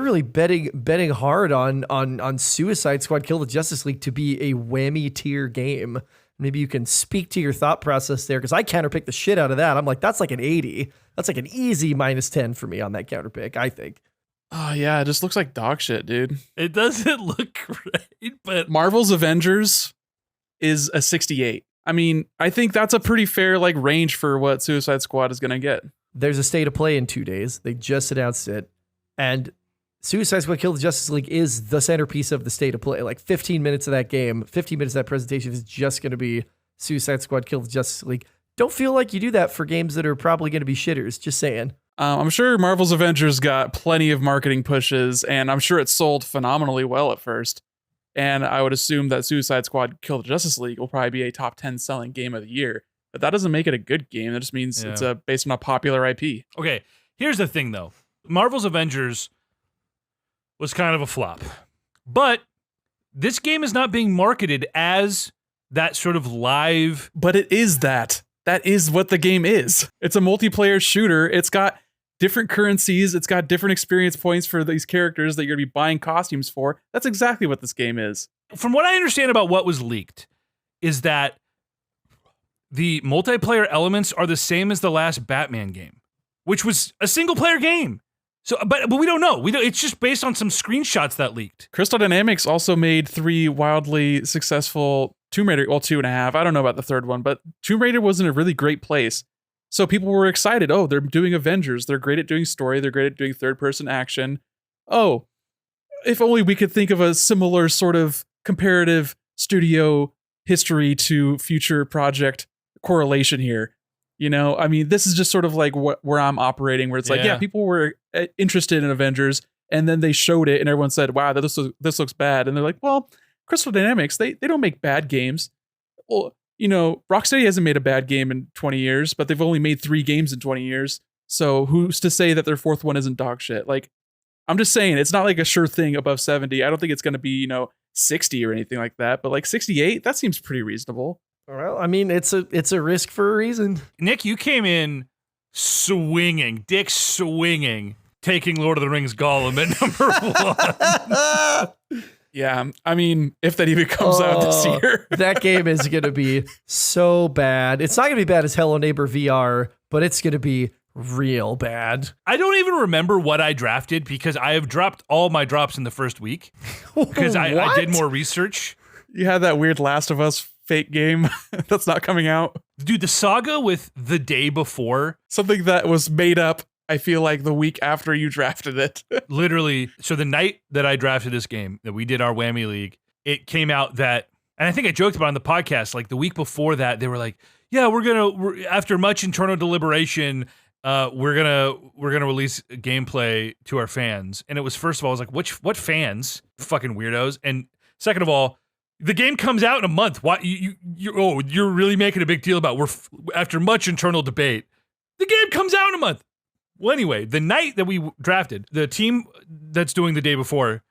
C: really betting hard on Suicide Squad Kill the Justice League to be a Whammy tier game. Maybe you can speak to your thought process there, because I counterpicked the shit out of that. I'm like, that's like an 80. That's like an easy minus 10 for me on that counterpick, I think.
A: Oh, yeah, it just looks like dog shit, dude.
B: It doesn't look great, but...
A: Marvel's Avengers is a 68. I mean, I think that's a pretty fair like range for what Suicide Squad is going to get.
C: There's a state of play in 2 days. They just announced it. And Suicide Squad Kill the Justice League is the centerpiece of the state of play. Like 15 minutes of that game, 15 minutes of that presentation is just going to be Suicide Squad Kill the Justice League. Don't feel like you do that for games that are probably going to be shitters. Just saying.
A: I'm sure Marvel's Avengers got plenty of marketing pushes, and I'm sure it sold phenomenally well at first. And I would assume that Suicide Squad Kill the Justice League will probably be a top 10 selling game of the year. But that doesn't make it a good game. That just means it's based on a popular IP.
B: Okay, here's the thing, though. Marvel's Avengers was kind of a flop. But this game is not being marketed as that sort of live...
A: But it is that. That is what the game is. It's a multiplayer shooter. It's got different currencies. It's got different experience points for these characters that you're going to be buying costumes for. That's exactly what this game is.
B: From what I understand about what was leaked, is that the multiplayer elements are the same as the last Batman game, which was a single-player game. So, but we don't know. It's just based on some screenshots that leaked.
A: Crystal Dynamics also made 3 wildly successful Tomb Raider, well, 2.5. I don't know about the third one, but Tomb Raider was in a really great place. So people were excited. Oh, they're doing Avengers. They're great at doing story. They're great at doing third-person action. Oh, if only we could think of a similar sort of comparative studio history to future project correlation here. You know, I mean, this is just sort of like where I'm operating, where it's like, yeah, people were interested in Avengers, and then they showed it, and everyone said, wow, this looks bad. And they're like, well, Crystal Dynamics, they don't make bad games. Well, you know, Rocksteady hasn't made a bad game in 20 years, but they've only made 3 games in 20 years. So who's to say that their 4th one isn't dog shit? Like, I'm just saying, it's not like a sure thing above 70. I don't think it's going to be, 60 or anything like that, but like 68, that seems pretty reasonable.
C: Well, I mean, it's a risk for a reason.
B: Nick, you came in swinging, dick swinging, taking Lord of the Rings Gollum at number 1.
A: Yeah, I mean, if that even comes out this year.
C: That game is going to be so bad. It's not going to be bad as Hello Neighbor VR, but it's going to be real bad.
B: I don't even remember what I drafted because I have dropped all my drops in the first week because I did more research.
A: You had that weird Last of Us fake game that's not coming out.
B: Dude, the saga with The Day Before.
A: Something that was made up, I feel like, the week after you drafted it.
B: Literally. So the night that I drafted this game, that we did our Whammy League, it came out that, and I think I joked about it on the podcast, like the week before that, they were like, yeah, we're after much internal deliberation, we're gonna release gameplay to our fans. And it was, first of all, I was like, what fans? Fucking weirdos. And second of all, the game comes out in a month. Why you're really making a big deal about after much internal debate, the game comes out in a month. Well, anyway, the night that we drafted, the team that's doing The Day Before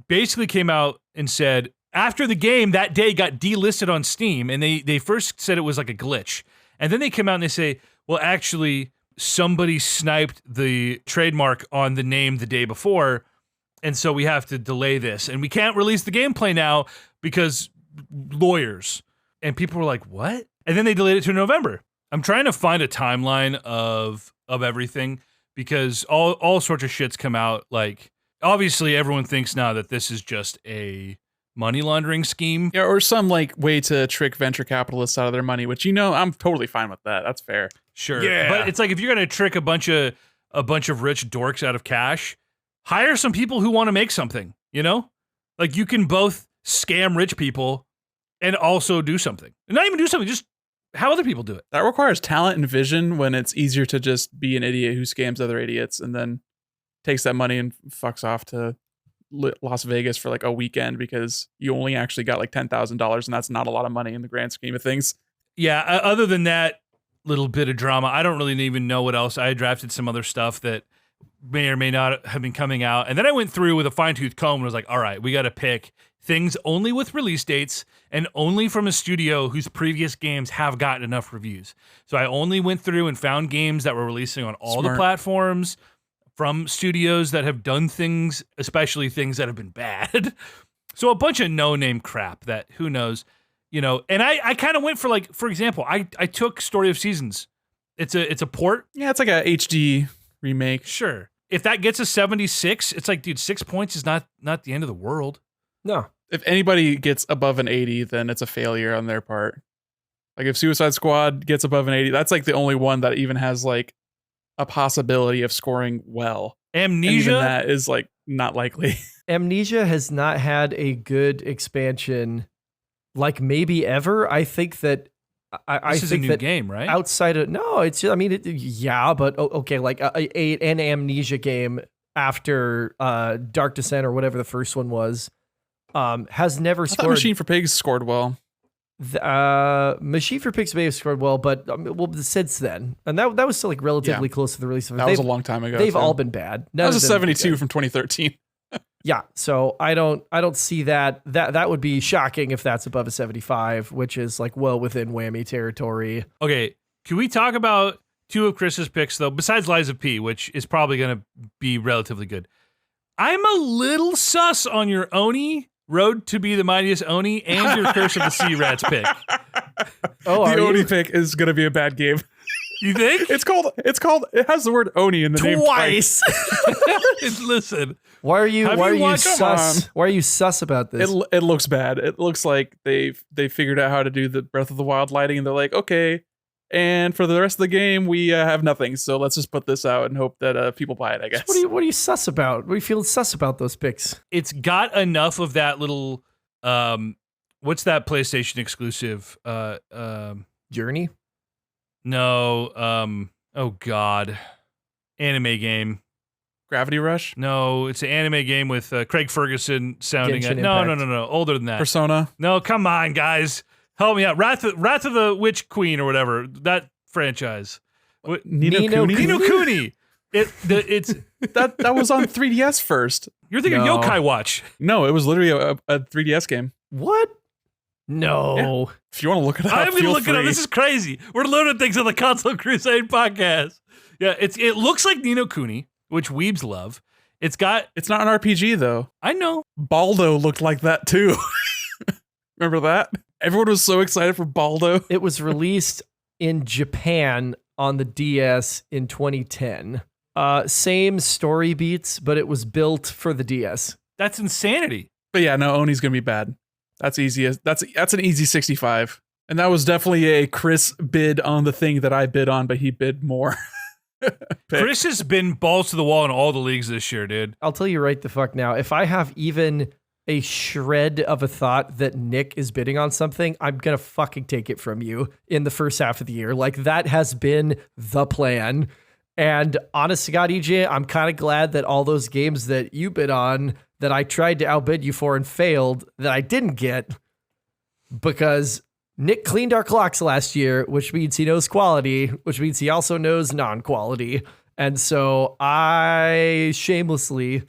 B: basically came out and said after the game that day got delisted on Steam, and they first said it was like a glitch, and then they came out and they say, well, actually somebody sniped the trademark on the name The Day Before, and so we have to delay this, and we can't release the gameplay now because lawyers. And people were like, what? And then they delayed it to November. I'm trying to find a timeline of everything because all sorts of shits come out. Like, obviously everyone thinks now that this is just a money laundering scheme.
A: Yeah, or some like way to trick venture capitalists out of their money, which, I'm totally fine with that. That's fair.
B: Sure.
A: Yeah.
B: But it's like, if you're going to trick a bunch of rich dorks out of cash, hire some people who want to make something, Like, you can both scam rich people and also do something. And not even do something, just how other people do it.
A: That requires talent and vision when it's easier to just be an idiot who scams other idiots and then takes that money and fucks off to Las Vegas for like a weekend because you only actually got like $10,000, and that's not a lot of money in the grand scheme of things.
B: Yeah, other than that little bit of drama, I don't really even know what else. I drafted some other stuff that may or may not have been coming out. And then I went through with a fine-tooth comb and was like, all right, we got to pick things only with release dates and only from a studio whose previous games have gotten enough reviews. So I only went through and found games that were releasing on all the platforms from studios that have done things, especially things that have been bad. So a bunch of no-name crap that who knows, and I kind of went for, like, for example, I took Story of Seasons. It's a port.
A: Yeah, it's like a HD remake.
B: Sure. If that gets a 76, it's like, dude, 6 points is not the end of the world.
C: No.
A: If anybody gets above an 80, then it's a failure on their part. Like, if Suicide Squad gets above an 80, that's like the only one that even has like a possibility of scoring well.
B: Amnesia?
A: And even that is like not likely.
C: Amnesia has not had a good expansion, like maybe ever. I think that I
B: This is a
C: think
B: new
C: that
B: game, right?
C: outside of no, it's I mean, yeah, but okay, like an Amnesia game after Dark Descent or whatever the first one was, has never
A: I thought
C: scored.
A: Machine for Pigs scored well.
C: Machine for Pigs may have scored well, but since then, and that was still like relatively close to the release of it.
A: That was a long time ago.
C: They've
A: too.
C: all been bad.
A: That was a 72 from 2013.
C: Yeah, so I don't see that would be shocking if that's above a 75, which is like well within whammy territory.
B: Okay, can we talk about two of Chris's picks though, besides Lies of P, which is probably going to be relatively good? I'm a little sus on your Oni, Road to be the Mightiest Oni, and your Curse of the Sea Rats pick.
C: Oh,
A: The Oni pick is going to be a bad game.
B: You think?
A: It has the word Oni in the name twice.
B: Listen.
C: Why are you
B: Have
C: why
B: you
C: are you
B: watched-
C: sus? Why are you sus about this?
A: It looks bad. It looks like they figured out how to do the Breath of the Wild lighting, and they're like, okay, and for the rest of the game we have nothing, so let's just put this out and hope that people buy it. I guess.
C: What are you sus about? What are you feeling sus about those picks?
B: It's got enough of that little what's that PlayStation exclusive?
C: Journey?
B: No, oh god. Anime game.
A: Gravity Rush,
B: No, it's an anime game with Craig Ferguson sounding
C: Genshin
B: it. No,
C: Impact.
B: older than that.
A: Persona.
B: No, come on, guys. Help me out. Wrath of the Witch Queen or whatever. That franchise. What?
A: Ni no
C: Ni no
A: Kuni?
C: Kuni?
B: Ni no Kuni. It's
A: That was on 3DS first.
B: you're thinking
C: No.
B: Yokai Watch.
A: No, it was literally a 3DS game.
C: What? No.
A: If you want to look it up,
B: I'm gonna
A: feel
B: look it up.
A: free.
B: This is crazy. We're learning things on the Console Crusade podcast. Yeah, it looks like Ni no Kuni, which weebs love. It's
A: It's not an RPG though.
B: I know.
A: Baldo looked like that too. Remember that? Everyone was so excited for Baldo.
C: It was released in Japan on the DS in 2010. Same story beats, but it was built for the DS.
B: That's insanity.
A: But yeah, no, Oni's gonna be bad. That's easy. That's an easy 65. And that was definitely a Chris bid on the thing that I bid on, but he bid more. Pick.
B: Chris has been balls to the wall in all the leagues this year, dude.
C: I'll tell you right the fuck now. If I have even a shred of a thought that Nick is bidding on something, I'm going to fucking take it from you in the first half of the year. Like, that has been the plan. And honest to God, EJ, I'm kind of glad that all those games that you bid on that I tried to outbid you for and failed that I didn't get, because Nick cleaned our clocks last year, which means he knows quality, which means he also knows non-quality. And so I shamelessly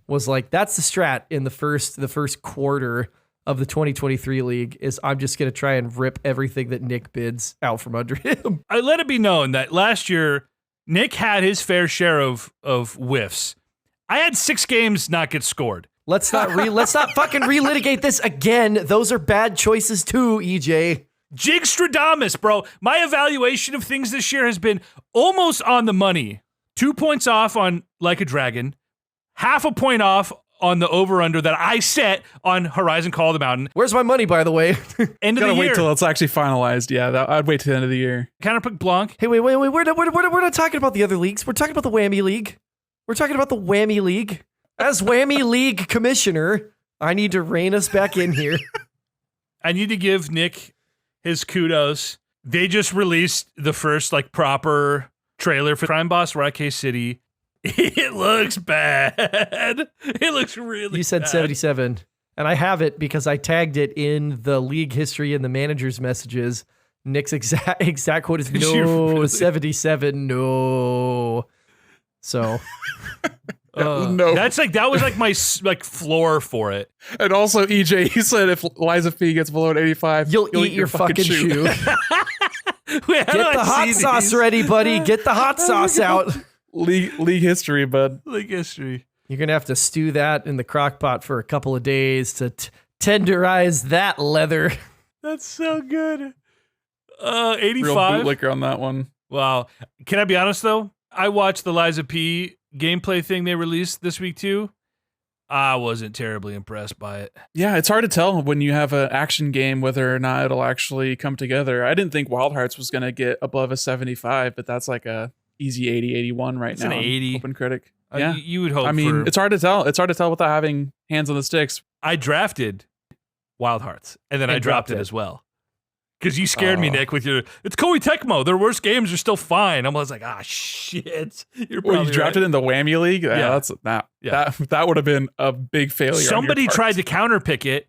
C: was like, that's the strat in the first quarter of the 2023 league is I'm just going to try and rip everything that Nick bids out from under him.
B: I let it be known that last year Nick had his fair share of whiffs. I had 6 games not get scored.
C: Let's not fucking relitigate this again. Those are bad choices too, EJ.
B: Jigstradamus, bro. My evaluation of things this year has been almost on the money. 2 points off on Like a Dragon, half a point off on the over-under that I set on Horizon Call of the Mountain.
C: Where's my money, by the way?
B: End of
A: Gotta
B: the
A: wait
B: year.
A: till it's actually finalized. Yeah, I'd wait till the end of the year.
B: Counterpick Blanc.
C: Hey, wait. We're not talking about the other leagues. We're talking about the Whammy League. We're talking about the Whammy League. As Whammy League commissioner, I need to rein us back in here.
B: I need to give Nick his kudos. They just released the first proper trailer for Crime Boss Rackay City. It looks bad. It looks really
C: You said
B: bad.
C: 77, and I have it because I tagged it in the league history and the manager's messages. Nick's exact quote is
B: Did you
C: no,
B: really?
C: 77, no. So
A: No.
B: That was my floor for it.
A: And also, EJ, he said if Liza P gets below an 85,
C: you'll eat your fucking shoe.
B: Wait,
C: Get the hot sauce ready, buddy. Get the hot sauce out.
A: League history, bud.
B: Like history.
C: You're going to have to stew that in the crock pot for a couple of days to tenderize that leather.
B: That's so good.
A: Real
B: 85.
A: bootlicker on that one.
B: Wow. Can I be honest though? I watched the Liza P gameplay thing they released this week too. I wasn't terribly impressed by it.
A: Yeah, it's hard to tell when you have an action game whether or not it'll actually come together. I didn't think Wild Hearts was going to get above a 75, but that's like a easy 80, 81 right
B: It's
A: now.
B: an 80.
A: Open Critic. Yeah.
B: You would hope.
A: I mean, it's hard to tell. It's hard to tell without having hands on the sticks.
B: I drafted Wild Hearts and then
C: And
B: I dropped
C: dropped
B: it
C: it.
B: as well Because you scared me, Nick, with your, it's Koei Tecmo. Their worst games are still fine. I was like, shit. You're
A: Well,
B: probably
A: you drafted
B: right.
A: in the Whammy League?
B: Yeah.
A: That would have been a big failure.
B: Somebody tried to counterpick it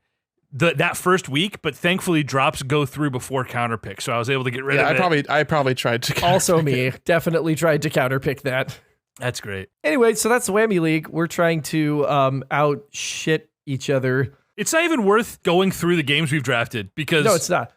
B: that first week, but thankfully drops go through before counterpick. So I was able to get rid of it.
A: I probably tried to.
C: Also me. Definitely tried to counterpick that.
B: That's great.
C: Anyway, so that's the Whammy League. We're trying to out shit each other.
B: It's not even worth going through the games we've drafted because
C: No, it's not.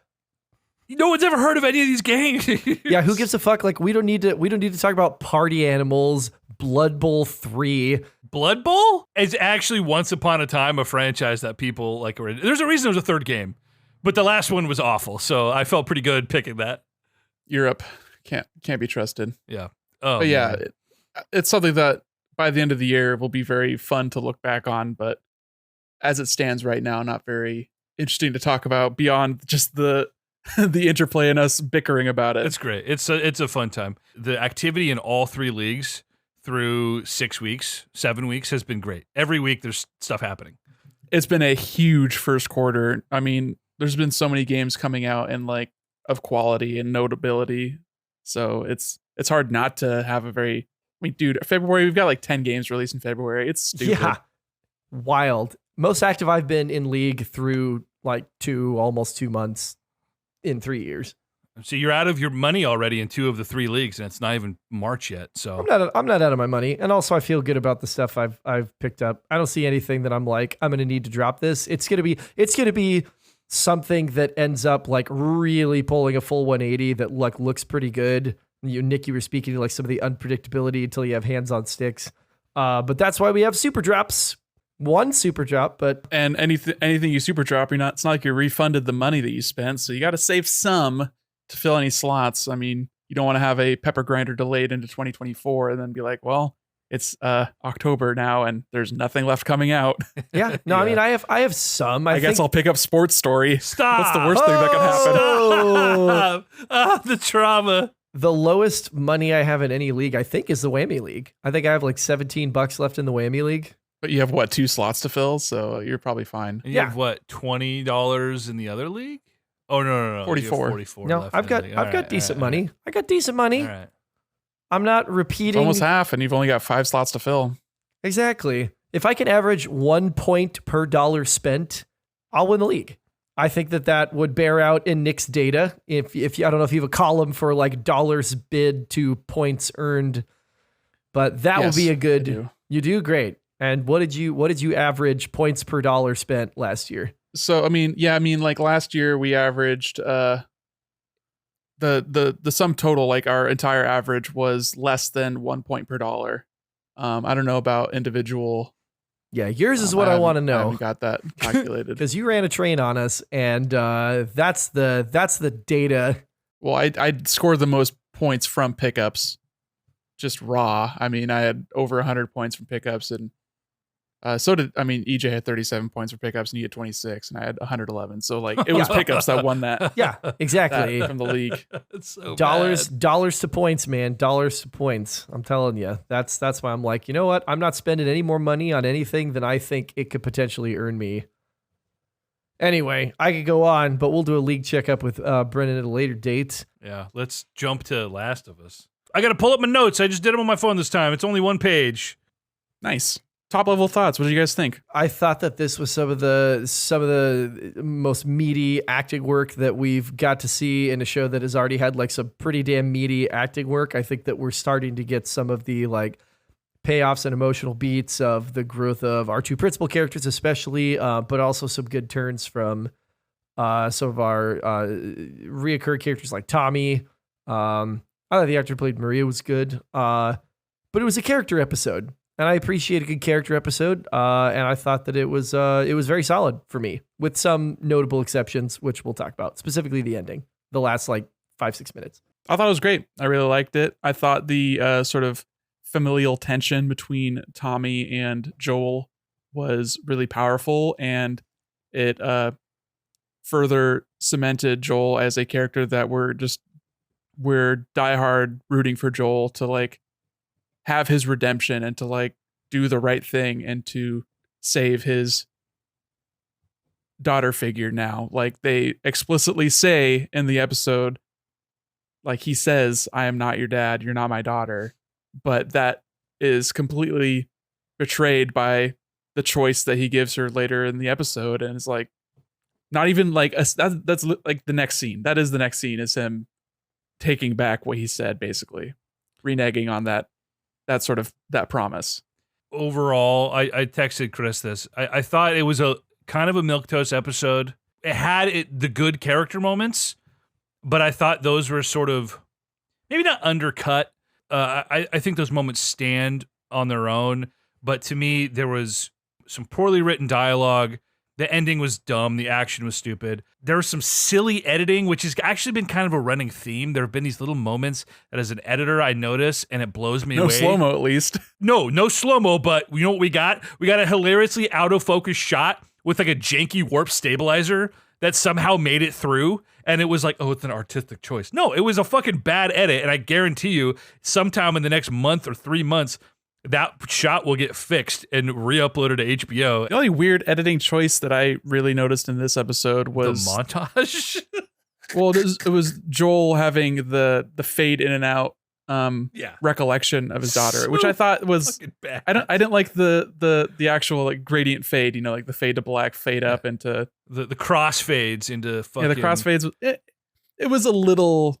B: no one's ever heard of any of these games.
C: Yeah, who gives a fuck? Like we don't need to talk about Party Animals, Blood Bowl 3.
B: Blood Bowl is actually once upon a time a franchise that people like. There's a reason there was a third game, but the last one was awful. So I felt pretty good picking that.
A: Europe can't be trusted.
B: Yeah. Oh,
A: But yeah,
B: man.
A: it's something that by the end of the year will be very fun to look back on. But as it stands right now, not very interesting to talk about beyond just the interplay and us bickering about it.
B: It's great. It's a fun time. The activity in all three leagues through 7 weeks has been great. Every week there's stuff happening.
A: It's been a huge first quarter. I mean, there's been so many games coming out and like of quality and notability. So it's hard not to have a very, I mean, dude, February, we've got like 10 games released in February. It's stupid.
C: Yeah. Wild. Most active I've been in league through like almost 2 months in 3 years.
B: So you're out of your money already in 2 of the 3 leagues, and it's not even March yet. So
C: I'm not out of my money, and also I feel good about the stuff I've picked up. I don't see anything that I'm like I'm going to need to drop this. It's going to be something that ends up like really pulling a full 180 that like looks pretty good. Nick, you were speaking to like some of the unpredictability until you have hands on sticks. But that's why we have super drops. One super drop, but
A: And anything you super drop, it's not like you refunded the money that you spent. So you got to save some to fill any slots. I mean, you don't want to have a pepper grinder delayed into 2024 and then be like, well, it's October now and there's nothing left coming out.
C: yeah, no,
B: Yeah.
C: I mean, I have some. I
A: guess
C: think,
A: I'll pick up Sports Story.
B: Stop.
A: What's the worst thing that could happen?
C: Oh.
B: The trauma.
C: The lowest money I have in any league, I think, is the Whammy League. I think I have like $17 left in the Whammy League.
A: But you have what, 2 slots to fill, so you're probably fine.
B: And you have what, $20 in the other league? Oh no.
A: 44.
B: You have 44
C: No,
B: left
C: I've
B: in
C: got
B: the league.
C: I've
B: All
C: got
B: right,
C: decent
B: all right,
C: money. I got decent money.
B: All right.
C: I'm not
A: It's
C: repeating.
A: almost half, and you've only got 5 slots to fill.
C: Exactly. If I can average 1 point per dollar spent, I'll win the league. I think that would bear out in Nick's data. If you, I don't know if you have a column for like dollars bid to points earned, but that
A: Yes,
C: would be a
A: I
C: good.
A: do.
C: You do great. And what did you average points per dollar spent last year?
A: So like last year we averaged the sum total, like our entire average was less than 1 point per dollar. I don't know about individual.
C: Yeah, yours is what I want to
A: I
C: know.
A: haven't got that calculated.
C: Because you ran a train on us, and that's the data.
A: Well, I scored the most points from pickups, just raw. I mean, I had over 100 points from pickups, and EJ had 37 points for pickups, and he had 26, and I had 111. So like, it was pickups that won that.
C: Yeah, exactly.
A: From the league.
B: It's so
C: dollars
B: bad.
C: dollars to points, man. Dollars to points. I'm telling you. That's why I'm like, you know what? I'm not spending any more money on anything than I think it could potentially earn me. Anyway, I could go on, but we'll do a league checkup with Brennan at a later date.
B: Yeah, let's jump to Last of Us. I got to pull up my notes. I just did them on my phone this time. It's only 1 page.
A: Nice. Top level thoughts. What do you guys think?
C: I thought that this was some of the most meaty acting work that we've got to see in a show that has already had like some pretty damn meaty acting work. I think that we're starting to get some of the like payoffs and emotional beats of the growth of our 2 principal characters, especially, but also some good turns from some of our reoccurring characters like Tommy. I thought the actor who played Maria was good, but it was a character episode. And I appreciate a good character episode, and I thought that it was very solid for me, with some notable exceptions, which we'll talk about, specifically the ending, the last like 5-6 minutes.
A: I thought it was great. I really liked it. I thought the sort of familial tension between Tommy and Joel was really powerful, and it further cemented Joel as a character that we're diehard rooting for Joel to like have his redemption and to like do the right thing and to save his daughter figure now. Like they explicitly say in the episode, like he says, I am not your dad, you're not my daughter. But that is completely betrayed by the choice that he gives her later in the episode. And it's like, not even like that's like the next scene. That is the next scene, is him taking back what he said, basically reneging on that sort of that promise.
B: Overall, I texted Chris this. I thought it was a kind of a milquetoast episode. It had the good character moments, but I thought those were sort of maybe not undercut. I think those moments stand on their own, but to me, there was some poorly written dialogue. The ending was dumb. The action was stupid. There was some silly editing, which has actually been kind of a running theme. There have been these little moments that as an editor, I notice, and it blows me away.
A: No slow-mo, at least.
B: No slow-mo, but you know what we got? We got a hilariously out-of-focus shot with like a janky warp stabilizer that somehow made it through. And it was like, oh, it's an artistic choice. No, it was a fucking bad edit. And I guarantee you, sometime in the next month or 3 months, that shot will get fixed and re-uploaded to HBO.
A: The only weird editing choice that I really noticed in this episode was
B: the montage.
A: Well, it was Joel having the fade in and out recollection of his daughter,
B: So
A: which I thought was
B: bad.
A: I didn't like the actual like gradient fade, you know, like the fade to black, fade up into
B: the crossfades into fucking
A: the crossfades. It was a little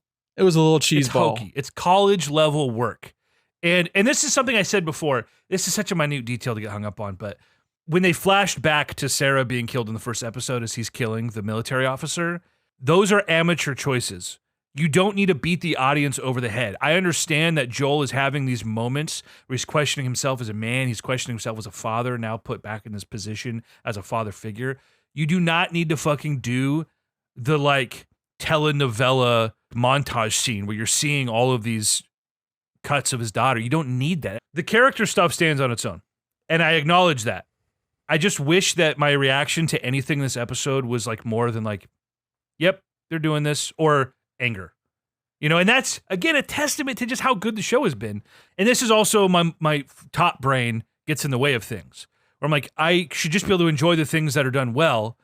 A: cheese
B: it's
A: ball.
B: hokey. It's college level work. And this is something I said before. This is such a minute detail to get hung up on, but when they flashed back to Sarah being killed in the first episode as he's killing the military officer, those are amateur choices. You don't need to beat the audience over the head. I understand that Joel is having these moments where he's questioning himself as a man, he's questioning himself as a father, now put back in this position as a father figure. You do not need to fucking do the like telenovela montage scene where you're seeing all of these cuts of his daughter. You don't need that. The character stuff stands on its own, and I acknowledge that. I just wish that my reaction to anything in this episode was like more than like, yep, they're doing this, or anger. You know, and that's, again, a testament to just how good the show has been. And this is also my top brain gets in the way of things. Where I'm like, I should just be able to enjoy the things that are done well,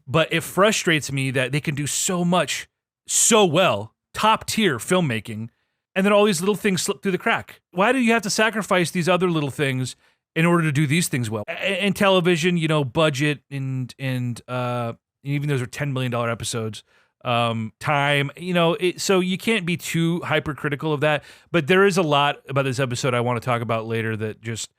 B: but it frustrates me that they can do so much so well, top tier filmmaking, and then all these little things slip through the crack. Why do you have to sacrifice these other little things in order to do these things well? And television, you know, budget and even those are $10 million episodes, time, you know, so you can't be too hypercritical of that. But there is a lot about this episode I want to talk about later that just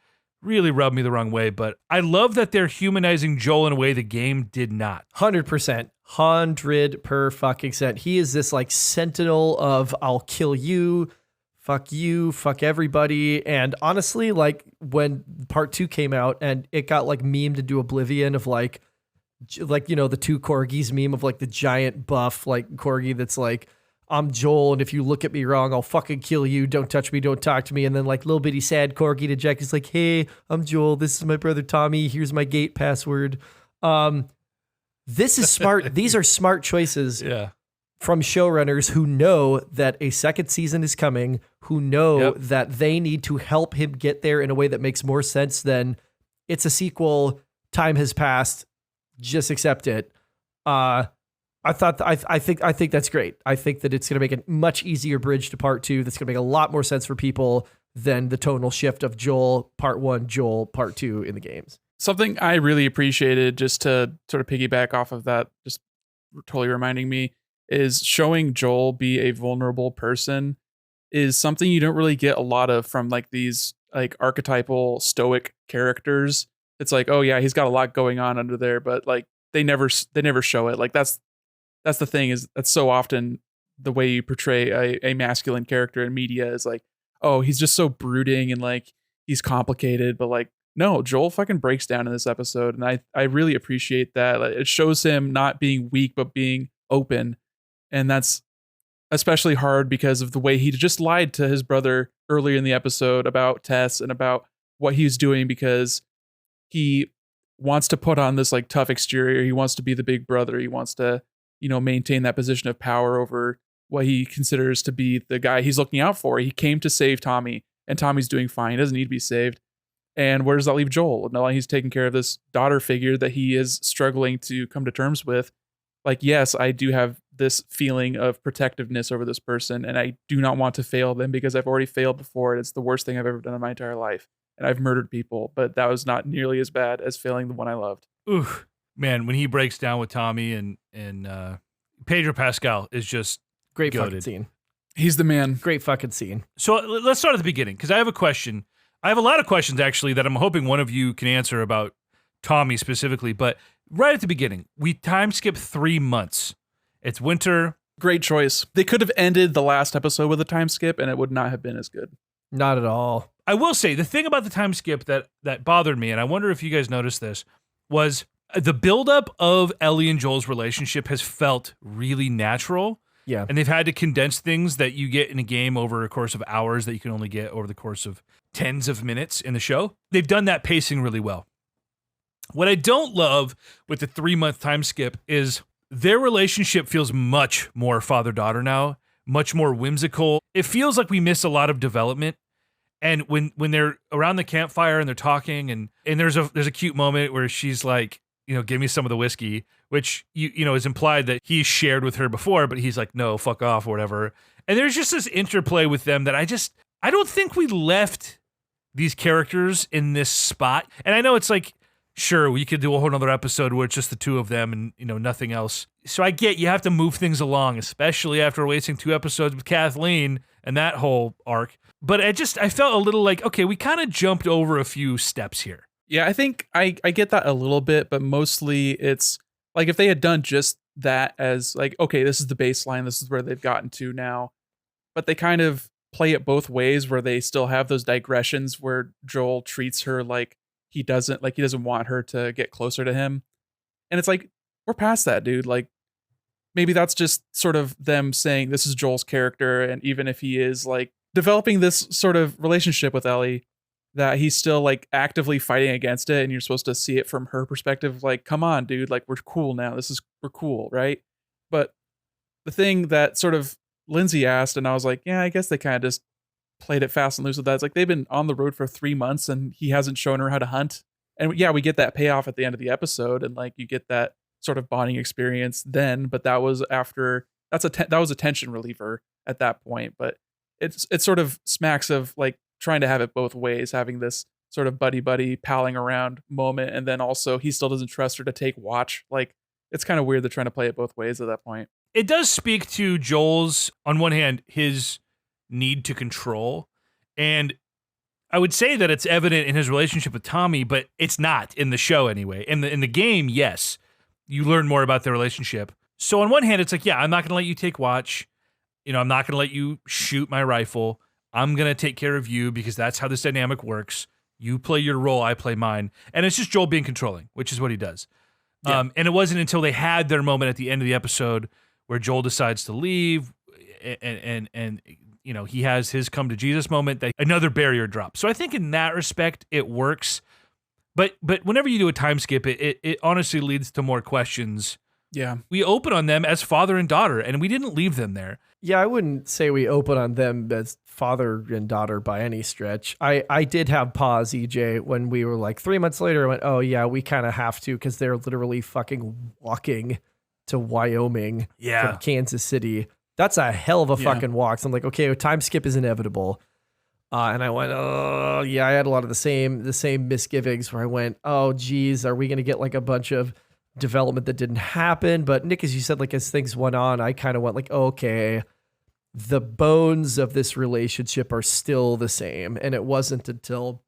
B: really rubbed me the wrong way. But I love that they're humanizing Joel in a way the game did not.
C: 100%. 100%. He is this like sentinel of I'll kill you, fuck everybody. And honestly, like when part 2 came out and it got like memed into oblivion of like, you know, the 2 corgis meme of like the giant buff, like corgi that's like, I'm Joel, and if you look at me wrong, I'll fucking kill you. Don't touch me. Don't talk to me. And then like little bitty sad corgi to Jack is like, hey, I'm Joel. This is my brother Tommy. Here's my gate password. This is smart. These are smart choices from showrunners who know that a second season is coming, who know that they need to help him get there in a way that makes more sense than it's a sequel. Time has passed. Just accept it. I think that's great. I think that it's going to make a much easier bridge to part 2. That's going to make a lot more sense for people than the tonal shift of Joel part 1, Joel part 2 in the games.
A: Something I really appreciated, just to sort of piggyback off of that, just totally reminding me, is showing Joel be a vulnerable person is something you don't really get a lot of from like these like archetypal stoic characters. It's like, oh yeah, he's got a lot going on under there, but like they never show it. Like that's the thing, is that's so often the way you portray a masculine character in media is like, oh, he's just so brooding and like he's complicated, but like, no, Joel fucking breaks down in this episode. And I really appreciate that. Like, it shows him not being weak, but being open. And that's especially hard because of the way he just lied to his brother earlier in the episode about Tess and about what he was doing, because he wants to put on this like tough exterior. He wants to be the big brother. He wants to, you know, maintain that position of power over what he considers to be the guy he's looking out for. He came to save Tommy, and Tommy's doing fine. He doesn't need to be saved. And where does that leave Joel? Now he's taking care of this daughter figure that he is struggling to come to terms with. Like, yes, I do have this feeling of protectiveness over this person, and I do not want to fail them because I've already failed before, and it's the worst thing I've ever done in my entire life. And I've murdered people, but that was not nearly as bad as failing the one I loved.
B: Ooh, man, when he breaks down with Tommy and Pedro Pascal is just
C: Great
B: goated.
C: fucking scene.
A: He's the man.
C: Great fucking scene.
B: So let's start at the beginning, because I have a question. I have a lot of questions, actually, that I'm hoping one of you can answer about Tommy specifically. But right at the beginning, we time skip 3 months. It's winter.
A: Great choice. They could have ended the last episode with a time skip, and it would not have been as good.
C: Not at all.
B: I will say, the thing about the time skip that bothered me, and I wonder if you guys noticed this, was the buildup of Ellie and Joel's relationship has felt really natural.
C: Yeah.
B: And they've had to condense things that you get in a game over a course of hours that you can only get over the course of tens of minutes in the show. They've done that pacing really well. What I don't love with the 3-month time skip is their relationship feels much more father-daughter now, much more whimsical. It feels like we miss a lot of development. And when they're around the campfire and they're talking, and there's a cute moment where she's like, give me some of the whiskey, which is implied that he's shared with her before, but he's like, no, fuck off or whatever. And there's just this interplay with them that I don't think we left these characters in this spot. And I know it's like, sure, we could do a whole nother episode where it's just the two of them and, nothing else. So I get you have to move things along, especially after wasting 2 episodes with Kathleen and that whole arc. But I felt a little like, okay, we kind of jumped over a few steps here.
A: Yeah, I think I get that a little bit, but mostly it's like if they had done just that as like, okay, this is the baseline, this is where they've gotten to now. But they kind of play it both ways where they still have those digressions where Joel treats her like he doesn't want her to get closer to him. And it's like, we're past that, dude. Like, maybe that's just sort of them saying this is Joel's character. And even if he is like developing this sort of relationship with Ellie, that he's still like actively fighting against it. And you're supposed to see it from her perspective. Like, come on, dude, like we're cool now. We're cool. Right. But the thing that sort of Lindsay asked, and I was like, yeah, I guess they kind of just played it fast and loose with that. It's like they've been on the road for 3 months and he hasn't shown her how to hunt. And yeah, we get that payoff at the end of the episode, and like you get that sort of bonding experience then, but that was after that was a tension reliever at that point. But it sort of smacks of like trying to have it both ways, having this sort of buddy palling around moment, and then also he still doesn't trust her to take watch. Like, it's kind of weird they're trying to play it both ways at that point.
B: It does speak to Joel's, on one hand, his need to control. And I would say that it's evident in his relationship with Tommy, but it's not in the show anyway. In the game, yes, you learn more about their relationship. So on one hand, it's like, yeah, I'm not going to let you take watch. I'm not going to let you shoot my rifle. I'm going to take care of you because that's how this dynamic works. You play your role, I play mine. And it's just Joel being controlling, which is what he does. Yeah. And it wasn't until they had their moment at the end of the episode where Joel decides to leave and he has his come to Jesus moment that another barrier drops. So I think in that respect, it works. But whenever you do a time skip, it honestly leads to more questions.
A: Yeah.
B: We open on them as father and daughter, and we didn't leave them there.
C: Yeah, I wouldn't say we open on them as father and daughter by any stretch. I did have pause, EJ, when we were like 3 months later. I went, oh yeah, we kind of have to, because they're literally fucking walking to Wyoming from Kansas City. That's a hell of a fucking walk. So I'm like, okay, a time skip is inevitable. And I went, oh yeah, I had a lot of the same misgivings where I went, oh geez, are we going to get like a bunch of development that didn't happen? But Nick, as you said, like as things went on, I kind of went like, okay, the bones of this relationship are still the same. And it wasn't until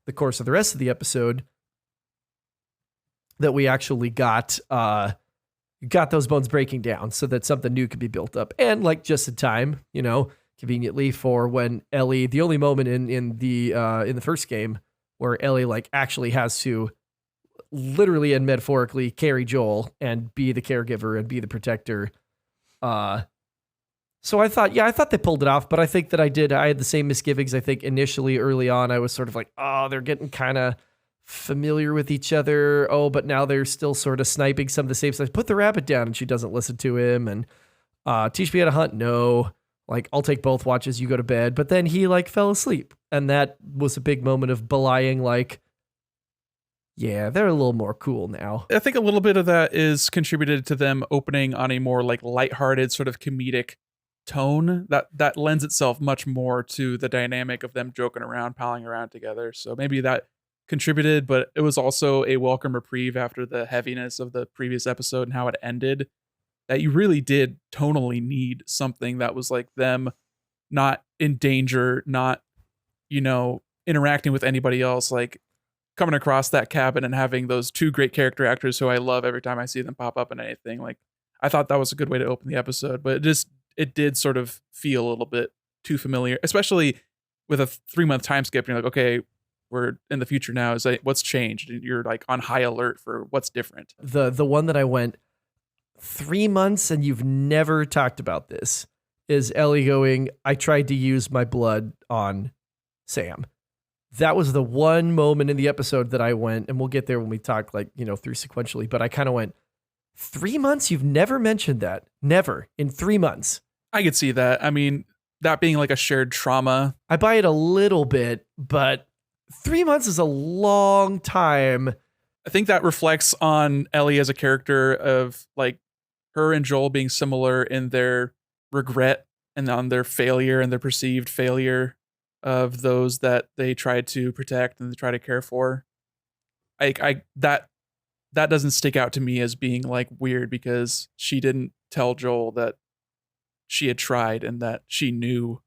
C: the course of the rest of the episode that we actually got those bones breaking down so that something new could be built up. And like just in time, conveniently for when Ellie, the only moment in the first game where Ellie like actually has to literally and metaphorically carry Joel and be the caregiver and be the protector. So I thought they pulled it off, but I think that I had the same misgivings. I think initially early on, I was sort of like, oh, they're getting kind of familiar with each other. Oh, but now they're still sort of sniping some of the same stuff. Put the rabbit down, and she doesn't listen to him. And teach me how to hunt. No. Like, I'll take both watches, you go to bed. But then he like fell asleep. And that was a big moment of belying like, yeah, they're a little more cool now.
A: I think a little bit of that is contributed to them opening on a more like lighthearted sort of comedic tone that lends itself much more to the dynamic of them joking around, palling around together. So maybe that contributed, but it was also a welcome reprieve after the heaviness of the previous episode and how it ended, that you really did tonally need something that was like them not in danger, not, interacting with anybody else, like coming across that cabin and having those two great character actors who I love every time I see them pop up in anything. Like, I thought that was a good way to open the episode, but it did sort of feel a little bit too familiar, especially with a 3-month time skip. And you're like, okay, we're in the future now. Is like, what's changed? And you're like on high alert for what's different.
C: The one that I went 3 months and you've never talked about this is Ellie going, I tried to use my blood on Sam. That was the one moment in the episode that I went, and we'll get there when we talk like, through sequentially, but I kind of went, 3 months? You've never mentioned that. Never in 3 months.
A: I could see that. I mean, that being like a shared trauma.
C: I buy it a little bit, but 3 months is a long time.
A: I think that reflects on Ellie as a character of like her and Joel being similar in their regret and on their failure and their perceived failure of those that they try to protect and they try to care for. That doesn't stick out to me as being like weird because she didn't tell Joel that she had tried and that she knew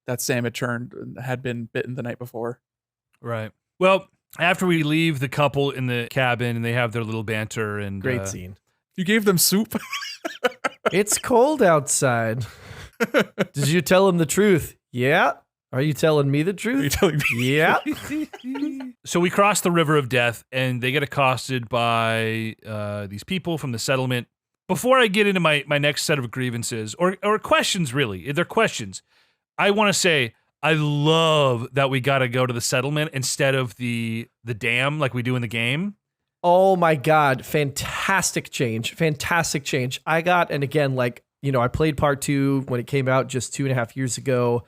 A: that Sam had turned and had been bitten the night before.
B: Right. Well, after we leave the couple in the cabin and they have their little banter and
C: Great scene.
A: You gave them soup?
C: It's cold outside. Did you tell him the truth? Yeah. Are you telling me the truth?
A: Are you telling me?
C: Yeah.
B: So we cross the river of death and they get accosted by these people from the settlement. Before I get into my next set of grievances or questions, really, they're questions. I want to say I love that we got to go to the settlement instead of the dam like we do in the game.
C: Oh my God. Fantastic change. Fantastic change. And again, like, I played part 2 when it came out just 2.5 years ago.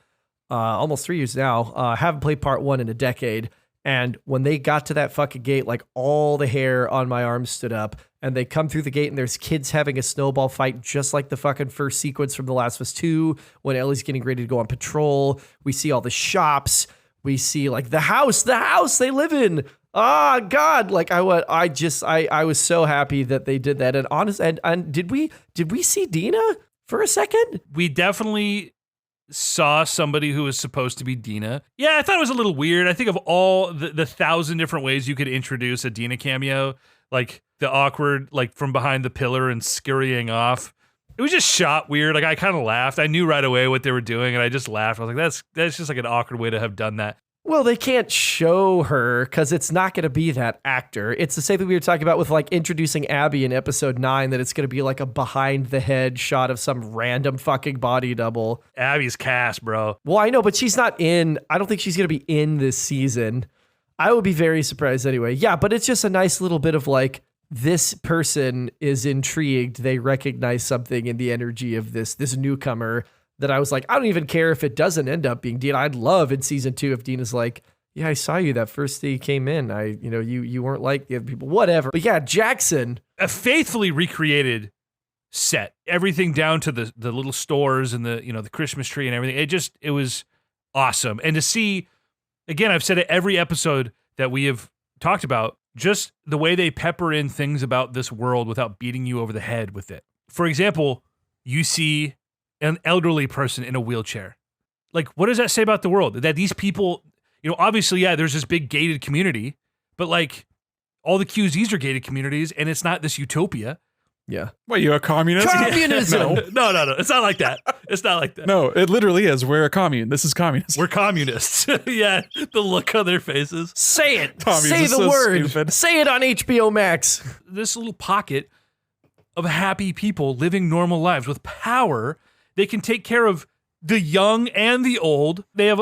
C: Almost 3 years now. Haven't played part 1 in a decade. And when they got to that fucking gate, like all the hair on my arms stood up and they come through the gate and there's kids having a snowball fight, just like the fucking first sequence from The Last of Us 2 when Ellie's getting ready to go on patrol. We see all the shops. We see like the house they live in. Ah, God. Like I was so happy that they did that. And did we see Dina for a second?
B: We definitely saw somebody who was supposed to be Dina. Yeah, I thought it was a little weird. I think of all the 1,000 different ways you could introduce a Dina cameo, like the awkward, like from behind the pillar and scurrying off. It was just shot weird. Like I kind of laughed. I knew right away what they were doing, and I just laughed. I was like, that's just like an awkward way to have done that.
C: Well, they can't show her because it's not going to be that actor. It's the same thing we were talking about with like introducing Abby in episode 9, that it's going to be like a behind the head shot of some random fucking body double.
B: Abby's cast, bro.
C: Well, I know, but she's not in. I don't think she's going to be in this season. I would be very surprised anyway. Yeah, but it's just a nice little bit of like, this person is intrigued. They recognize something in the energy of this newcomer. That I was like, I don't even care if it doesn't end up being Dina. I'd love in season 2 if Dina's like, yeah, I saw you that first day you came in. You weren't like the other people, whatever. But yeah, Jackson.
B: A faithfully recreated set. Everything down to the little stores and the Christmas tree and everything. It was awesome. And to see, again, I've said it every episode that we have talked about, just the way they pepper in things about this world without beating you over the head with it. For example, you see an elderly person in a wheelchair. Like, what does that say about the world? That these people, obviously, yeah, there's this big gated community, but like all the QZs are gated communities and it's not this utopia.
C: Yeah.
A: What, you a communist?
C: Communism!
B: No. It's not like that. It's not like that.
A: No, it literally is. We're a commune. This is communist.
B: We're communists. Yeah, the look on their faces.
C: Say it.
A: Tommy,
C: Say
A: this
C: the
A: is so
C: word.
A: stupid.
C: Say it on HBO Max.
B: This little pocket of happy people living normal lives with power. They can take care of the young and the old. They have,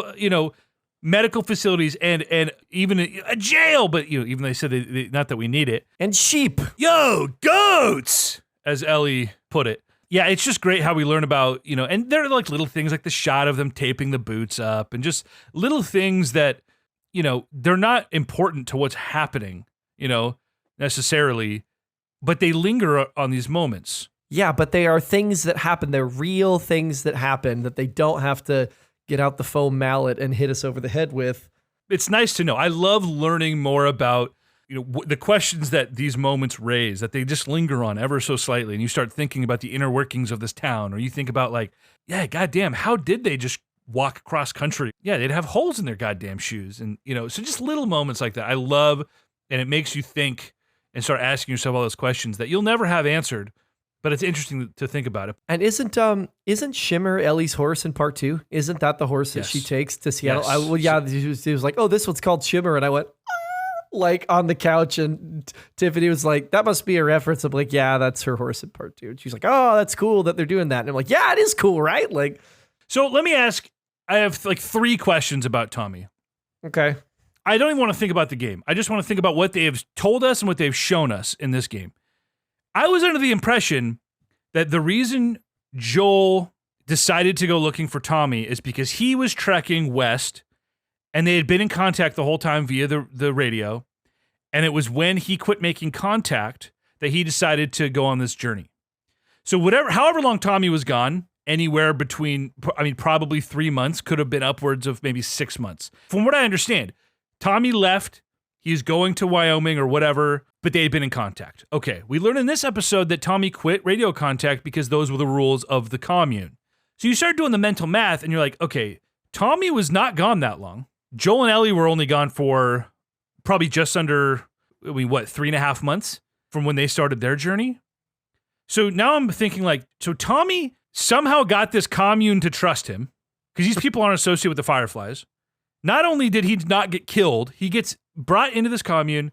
B: medical facilities and even a jail. But, even they said they not that we need it.
C: And sheep.
B: Yo, goats, as Ellie put it. Yeah, it's just great how we learn about, and there are like little things like the shot of them taping the boots up and just little things that, they're not important to what's happening, necessarily, but they linger on these moments.
C: Yeah, but they are things that happen. They're real things that happen that they don't have to get out the foam mallet and hit us over the head with.
B: It's nice to know. I love learning more about the questions that these moments raise, that they just linger on ever so slightly, and you start thinking about the inner workings of this town, or you think about like, yeah, goddamn, how did they just walk across country? Yeah, they'd have holes in their goddamn shoes, and so just little moments like that I love, and it makes you think and start asking yourself all those questions that you'll never have answered, but it's interesting to think about it.
C: And isn't Shimmer Ellie's horse in part 2? Isn't that the horse that she takes to Seattle?
B: Yes.
C: He was like, oh, this one's called Shimmer, and I went, like on the couch, and Tiffany was like, that must be a reference. I'm like, yeah, that's her horse in part 2. And she's like, oh, that's cool that they're doing that. And I'm like, yeah, it is cool, right? Like,
B: so let me ask, I have like 3 questions about Tommy.
C: Okay.
B: I don't even want to think about the game. I just want to think about what they have told us and what they've shown us in this game. I was under the impression that the reason Joel decided to go looking for Tommy is because he was trekking west and they had been in contact the whole time via the radio. And it was when he quit making contact that he decided to go on this journey. So however long Tommy was gone, anywhere between, probably 3 months, could have been upwards of maybe 6 months. From what I understand, Tommy left, he's going to Wyoming or whatever, but they had been in contact. Okay, we learned in this episode that Tommy quit radio contact because those were the rules of the commune. So you start doing the mental math and you're like, okay, Tommy was not gone that long. Joel and Ellie were only gone for probably just under, 3.5 months from when they started their journey. So now I'm thinking like, so Tommy somehow got this commune to trust him because these people aren't associated with the Fireflies. Not only did he not get killed, he gets brought into this commune,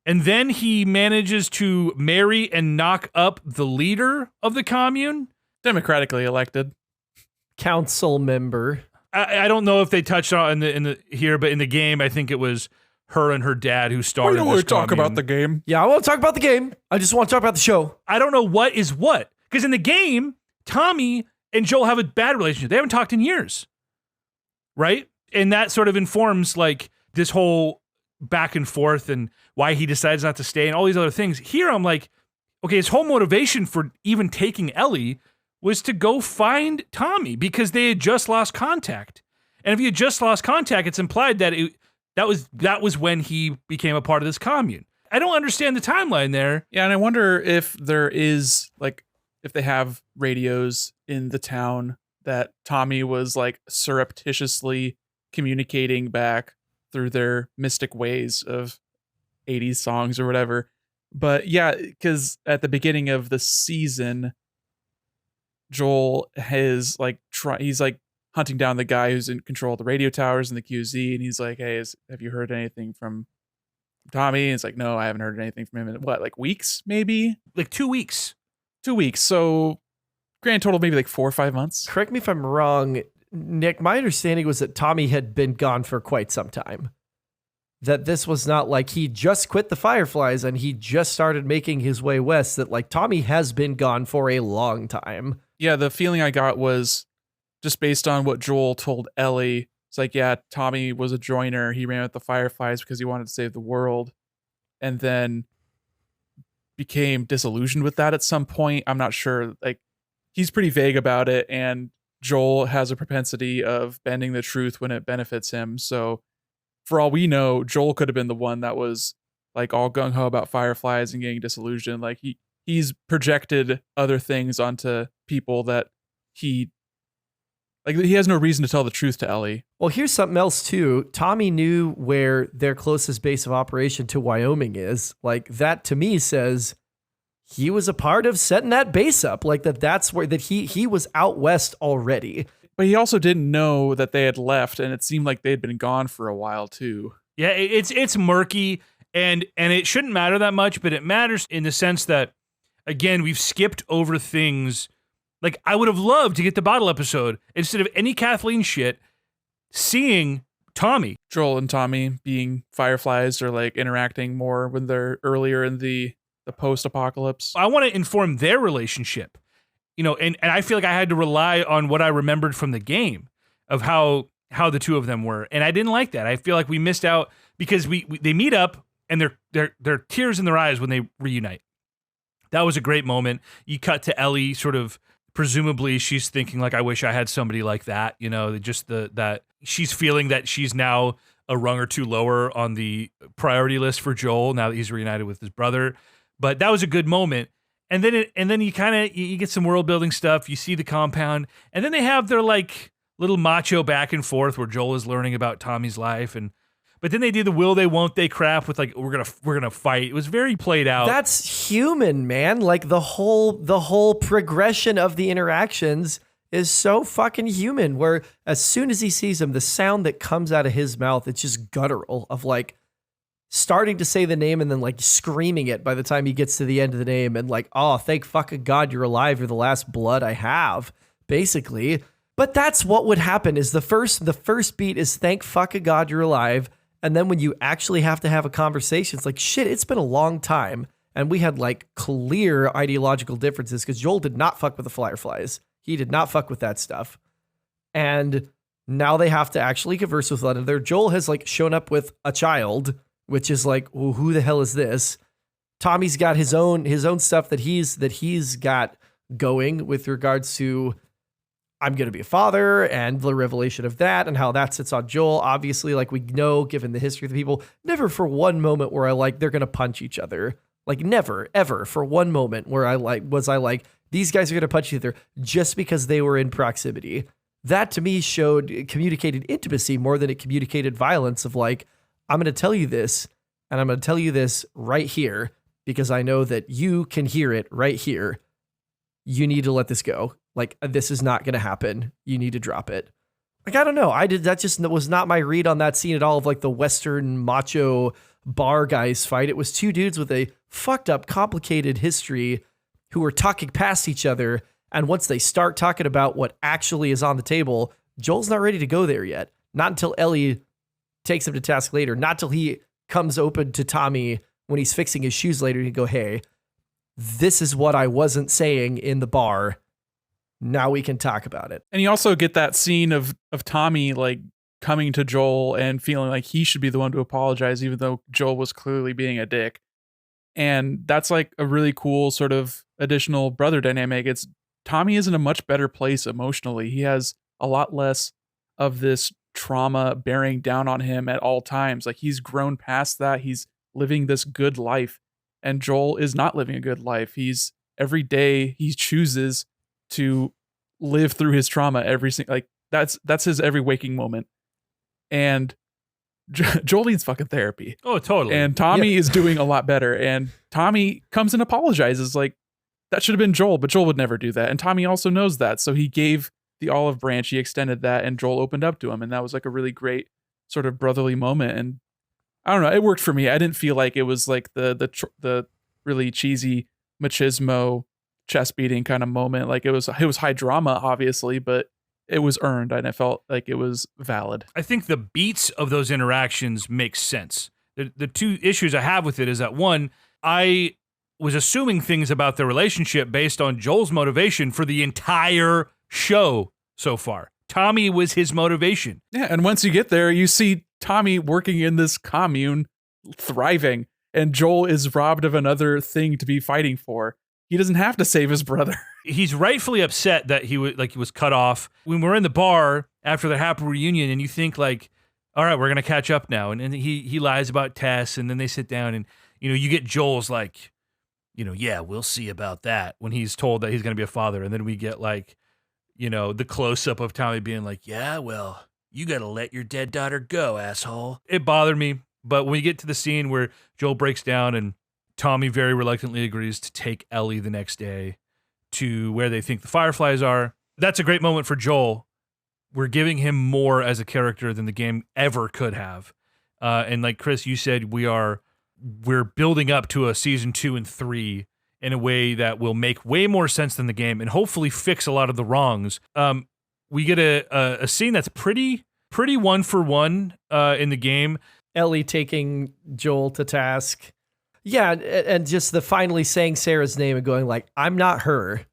B: and then he manages to marry and knock up the leader of the commune.
A: Democratically elected
C: council member.
B: I don't know if they touched on in the here, but in the game, I think it was her and her dad who started.
A: We don't want to talk about the game.
C: Yeah, I want to talk about the game. I just want to talk about the show.
B: I don't know what is what, because in the game, Tommy and Joel have a bad relationship. They haven't talked in years, right? And that sort of informs like this whole back and forth and why he decides not to stay and all these other things. Here, I'm like, okay, his whole motivation for even taking Ellie was to go find Tommy because they had just lost contact. And if he had just lost contact, it's implied that that was when he became a part of this commune. I don't understand the timeline there.
A: Yeah, and I wonder if there is like if they have radios in the town that Tommy was like surreptitiously communicating back through their mystic ways of 80s songs or whatever. But yeah, because at the beginning of the season, Joel has like he's like hunting down the guy who's in control of the radio towers and the QZ, and he's like, "Hey, have you heard anything from Tommy?" And it's like, "No, I haven't heard anything from him in what, like weeks, maybe
B: like 2 weeks,
A: 2 weeks." So grand total, maybe like 4 or 5 months.
C: Correct me if I'm wrong, Nick. My understanding was that Tommy had been gone for quite some time. That this was not like he just quit the Fireflies and he just started making his way west. That like Tommy has been gone for a long time.
A: Yeah, the feeling I got was just based on what Joel told Ellie. It's like, yeah, Tommy was a joiner. He ran with the Fireflies because he wanted to save the world, and then became disillusioned with that at some point. I'm not sure. Like, he's pretty vague about it, and Joel has a propensity of bending the truth when it benefits him. So for all we know, Joel could have been the one that was like all gung-ho about Fireflies and getting disillusioned. Like he's projected other things onto people that he has no reason to tell the truth to Ellie.
C: Well, here's something else too. Tommy knew where their closest base of operation to Wyoming is. Like that to me says he was a part of setting that base up. Like that's where he was out west already.
A: But he also didn't know that they had left, and it seemed like they'd been gone for a while too.
B: Yeah, it's murky, and it shouldn't matter that much, but it matters in the sense that, again, we've skipped over things. Like, I would have loved to get the bottle episode, instead of any Kathleen shit, seeing Tommy.
A: Joel and Tommy being Fireflies or like interacting more when they're earlier in the post-apocalypse.
B: I want to inform their relationship. and I feel like I had to rely on what I remembered from the game of how the two of them were. And I didn't like that. I feel like we missed out because they meet up and they're tears in their eyes when they reunite. That was a great moment. You cut to Ellie sort of, presumably she's thinking like, I wish I had somebody like that, just that she's feeling that she's now a rung or two lower on the priority list for Joel now that he's reunited with his brother. But that was a good moment. And then you get some world building stuff. You see the compound, and then they have their like little macho back and forth where Joel is learning about Tommy's life, but then they do the will they won't they crap with like we're gonna fight. It was very played out.
C: That's human, man. Like the whole progression of the interactions is so fucking human. Where as soon as he sees him, the sound that comes out of his mouth, it's just guttural of like starting to say the name and then like screaming it by the time he gets to the end of the name and like, oh, thank fucking God you're alive. You're the last blood I have, basically. But that's what would happen is the first beat is thank fucking God you're alive. And then when you actually have to have a conversation, it's like, shit, it's been a long time. And we had like clear ideological differences because Joel did not fuck with the Fireflies. He did not fuck with that stuff. And now they have to actually converse with one another. Joel has like shown up with a child, which is like, well, who the hell is this? Tommy's got his own stuff that he's got going with regards to I'm going to be a father and the revelation of that and how that sits on Joel. Obviously, like we know, given the history of the people, never for one moment where I like, they're going to punch each other. Like never, ever for one moment where I like, these guys are going to punch each other just because they were in proximity. That to me communicated intimacy more than it communicated violence of like, I'm going to tell you this and I'm going to tell you this right here because I know that you can hear it right here. You need to let this go. Like, this is not going to happen. You need to drop it. Like, I don't know. That just was not my read on that scene at all of like the Western macho bar guys fight. It was two dudes with a fucked up, complicated history who were talking past each other. And once they start talking about what actually is on the table, Joel's not ready to go there yet. Not until Ellie takes him to task later. Not till he comes open to Tommy when he's fixing his shoes later. He go, hey, this is what I wasn't saying in the bar. Now we can talk about it.
A: And you also get that scene of Tommy like coming to Joel and feeling like he should be the one to apologize, even though Joel was clearly being a dick. And that's like a really cool sort of additional brother dynamic. It's Tommy is in a much better place emotionally. He has a lot less of this trauma bearing down on him at all times. Like he's grown past that. He's living this good life. And Joel is not living a good life. Every day he chooses to live through his trauma every single, like that's his every waking moment. And Joel needs fucking therapy.
B: Oh, totally.
A: And Tommy is doing a lot better. And Tommy comes and apologizes like that should have been Joel, but Joel would never do that. And Tommy also knows that. So he gave the olive branch, he extended that, and Joel opened up to him. And that was like a really great sort of brotherly moment. And I don't know, it worked for me. I didn't feel like it was like the really cheesy machismo chest beating kind of moment. Like it was high drama, obviously, but it was earned and I felt like it was valid.
B: I think the beats of those interactions make sense. The two issues I have with it is that one, I was assuming things about their relationship based on Joel's motivation for the entire show so far. Tommy was his motivation.
A: Yeah, and once you get there, you see Tommy working in this commune, thriving, and Joel is robbed of another thing to be fighting for. He doesn't have to save his brother.
B: He's rightfully upset that he was cut off. When we're in the bar after the happy reunion, and you think like, all right, we're gonna catch up now, and he lies about Tess, and then they sit down, and you get Joel's like, yeah, we'll see about that when he's told that he's gonna be a father, and then we get like, the close up of Tommy being like, yeah, well, you gotta let your dead daughter go, asshole. It bothered me, but when you get to the scene where Joel breaks down and Tommy very reluctantly agrees to take Ellie the next day to where they think the Fireflies are. That's a great moment for Joel. We're giving him more as a character than the game ever could have. And like Chris, you said, we're building up to a season 2 and 3 in a way that will make way more sense than the game and hopefully fix a lot of the wrongs. We get a scene that's pretty 1-for-1 in the game.
C: Ellie taking Joel to task. Yeah, and just the finally saying Sarah's name and going like, I'm not her.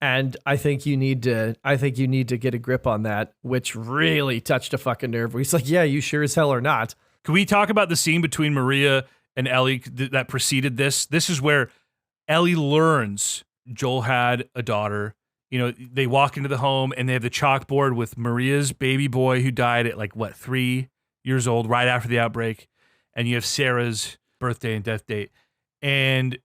C: And I think you need to get a grip on that, which really touched a fucking nerve. Where he's like, yeah, you sure as hell are not.
B: Can we talk about the scene between Maria and Ellie that preceded this? This is where Ellie learns Joel had a daughter. You know, they walk into the home and they have the chalkboard with Maria's baby boy who died at 3 years old, right after the outbreak. And you have Sarah's birthday and death date. And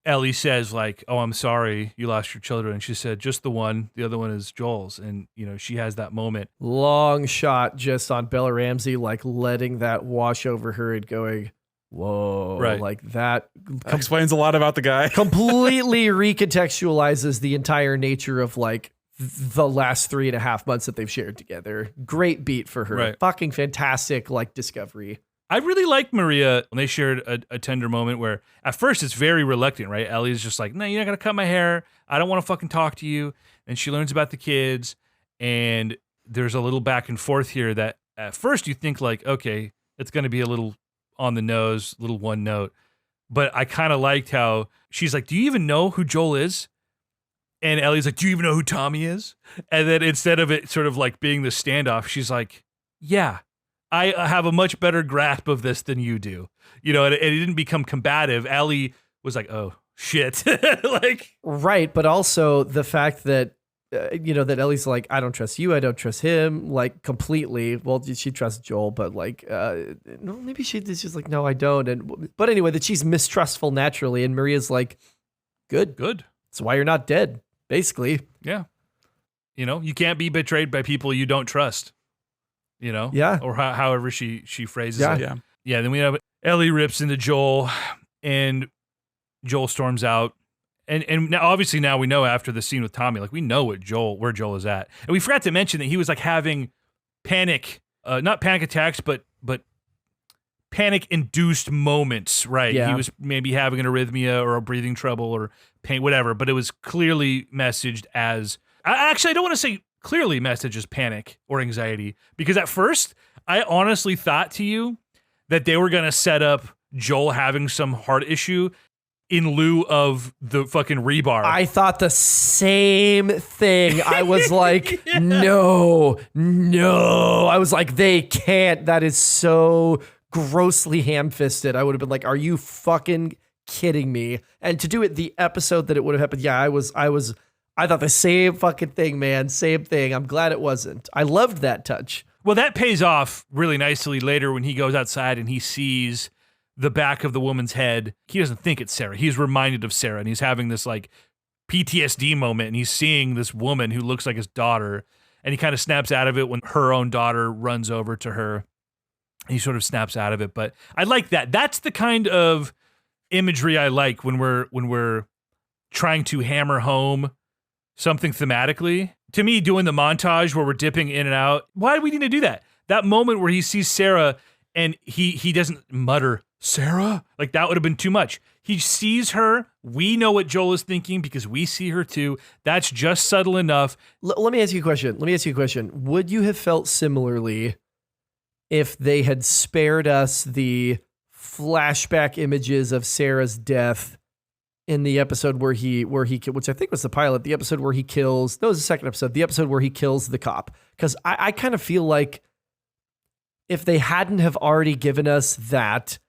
B: Ellie says, oh, I'm sorry you lost your children. And she said, just the one. The other one is Joel's. And, she has that moment.
C: Long shot just on Bella Ramsey, letting that wash over her and going, whoa.
B: Right.
C: That
A: explains a lot about the guy.
C: completely recontextualizes the entire nature of the last 3.5 months that they've shared together. Great beat for her.
B: Right.
C: Fucking fantastic, discovery.
B: I really like Maria when they shared a tender moment where at first it's very reluctant, right? Ellie's just like, no, you're not going to cut my hair. I don't want to fucking talk to you. And she learns about the kids. And there's a little back and forth here that at first you think okay, it's going to be a little on the nose, little one note. But I kind of liked how she's like, do you even know who Joel is? And Ellie's like, do you even know who Tommy is? And then instead of it sort of being the standoff, she's like, yeah. I have a much better grasp of this than you do, and it didn't become combative. Ellie was like, "Oh shit,"
C: right. But also the fact that that Ellie's like, I don't trust you, I don't trust him, completely. Well, she trusts Joel, but no, maybe she's just like, no, I don't. But anyway, that she's mistrustful naturally, and Maria's like, good. That's why you're not dead, basically.
B: Yeah, you can't be betrayed by people you don't trust.
C: Yeah.
B: Or however she phrases
C: yeah.
B: it.
A: Yeah.
B: Yeah. Then we have Ellie rips into Joel, and Joel storms out. And now, obviously, now we know after the scene with Tommy, we know where Joel is at. And we forgot to mention that he was having not panic attacks, but panic-induced moments, right?
C: Yeah.
B: He was maybe having an arrhythmia or a breathing trouble or pain, whatever. But it was clearly messaged as. Actually, I don't want to say clearly messaged as panic or anxiety, because at first I honestly thought to you that they were going to set up Joel having some heart issue in lieu of the fucking rebar.
C: I thought the same thing. I was like, no. I was like, they can't. That is so grossly ham-fisted. I would have been like, are you fucking kidding me? And to do it the episode that it would have happened, yeah, I thought the same fucking thing, man. Same thing. I'm glad it wasn't. I loved that touch.
B: Well, that pays off really nicely later when he goes outside and he sees the back of the woman's head. He doesn't think it's Sarah. He's reminded of Sarah, and he's having this PTSD moment, and he's seeing this woman who looks like his daughter, and he kind of snaps out of it when her own daughter runs over to her. He sort of snaps out of it, but I like that. That's the kind of imagery I like when we're trying to hammer home something thematically. To me, doing the montage where we're dipping in and out, why do we need to do that? That moment where he sees Sarah and he doesn't mutter, Sarah? That would have been too much. He sees her. We know what Joel is thinking because we see her too. That's just subtle enough.
C: Let me ask you a question. Would you have felt similarly if they had spared us the flashback images of Sarah's death in the episode where he, which I think was the pilot, the episode where he kills, no, it was the second episode, the episode where he kills the cop? Because I kind of feel like if they hadn't have already given us that,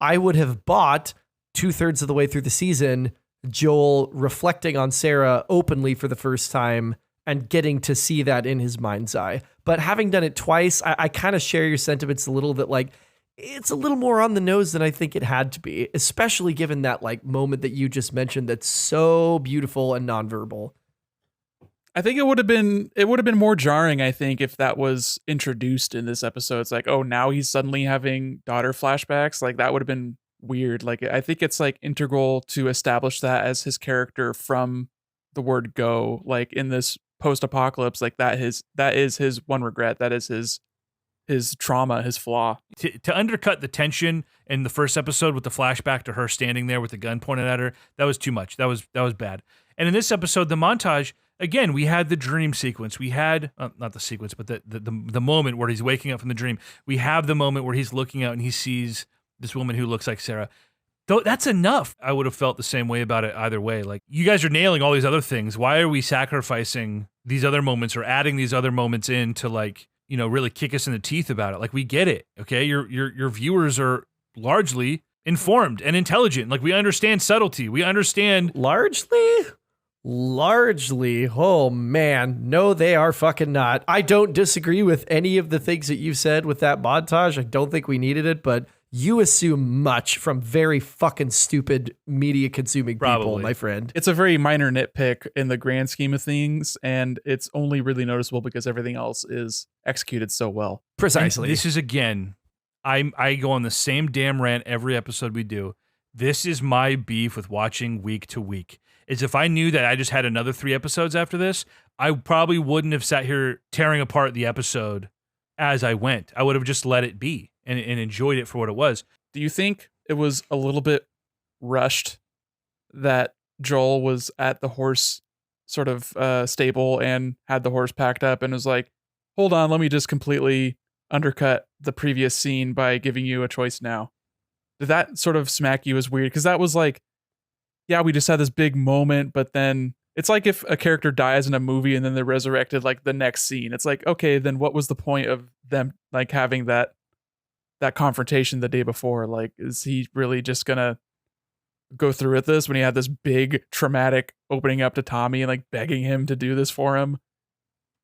C: I would have bought 2/3 of the way through the season, Joel reflecting on Sarah openly for the first time and getting to see that in his mind's eye. But having done it twice, I kind of share your sentiments a little that it's a little more on the nose than I think it had to be, especially given that moment that you just mentioned that's so beautiful and nonverbal.
A: I think it would have been more jarring, I think, if that was introduced in this episode. It's oh, now he's suddenly having daughter flashbacks. That would have been weird. I think it's integral to establish that as his character from the word go. In this post-apocalypse, that is his one regret. That is his trauma, his flaw.
B: To undercut the tension in the first episode with the flashback to her standing there with the gun pointed at her, that was too much. That was bad. And in this episode, the montage, again, we had the dream sequence. We had, not the sequence, but the moment where he's waking up from the dream. We have the moment where he's looking out and he sees this woman who looks like Sarah. Though that's enough. I would have felt the same way about it either way. Like, you guys are nailing all these other things. Why are we sacrificing these other moments or adding these other moments in to, like, you know, really kick us in the teeth about it? Like, we get it. Okay. Your viewers are largely informed and intelligent. Like, we understand subtlety. We understand.
C: Largely. Oh man. No, they are fucking not. I don't disagree with any of the things that you said with that montage. I don't think we needed it, but you assume much from very fucking stupid media consuming people,
B: Probably.
C: my friend.
A: It's a very minor nitpick in the grand scheme of things, and it's only really noticeable because everything else is executed so well.
C: Precisely.
B: And this is, again, I go on the same damn rant every episode we do. This is my beef with watching week to week. Is if I knew that I just had another 3 episodes after this, I probably wouldn't have sat here tearing apart the episode as I went. I would have just let it be and enjoyed it for what it was.
A: Do you think it was a little bit rushed that Joel was at the horse sort of stable and had the horse packed up and was like, hold on, let me just completely undercut the previous scene by giving you a choice now? Did that sort of smack you as weird? Because that was like, yeah, we just had this big moment, but then it's like if a character dies in a movie and then they're resurrected like the next scene. It's like, okay, then what was the point of them like having that confrontation the day before? Like, is he really just gonna go through with this when he had this big traumatic opening up to Tommy and like begging him to do this for him?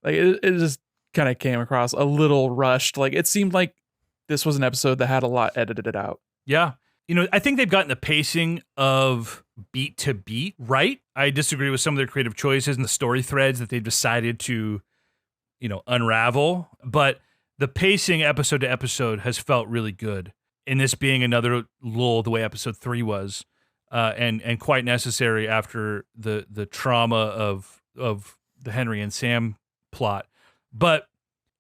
A: Like, it just kind of came across a little rushed. Like, it seemed like this was an episode that had a lot edited out.
B: Yeah. You know, I think they've gotten the pacing of beat to beat right. I disagree with some of their creative choices and the story threads that they've decided to, you know, unravel. But the pacing episode to episode has felt really good. And this being another lull the way episode 3 was, and quite necessary after the trauma of the Henry and Sam plot. But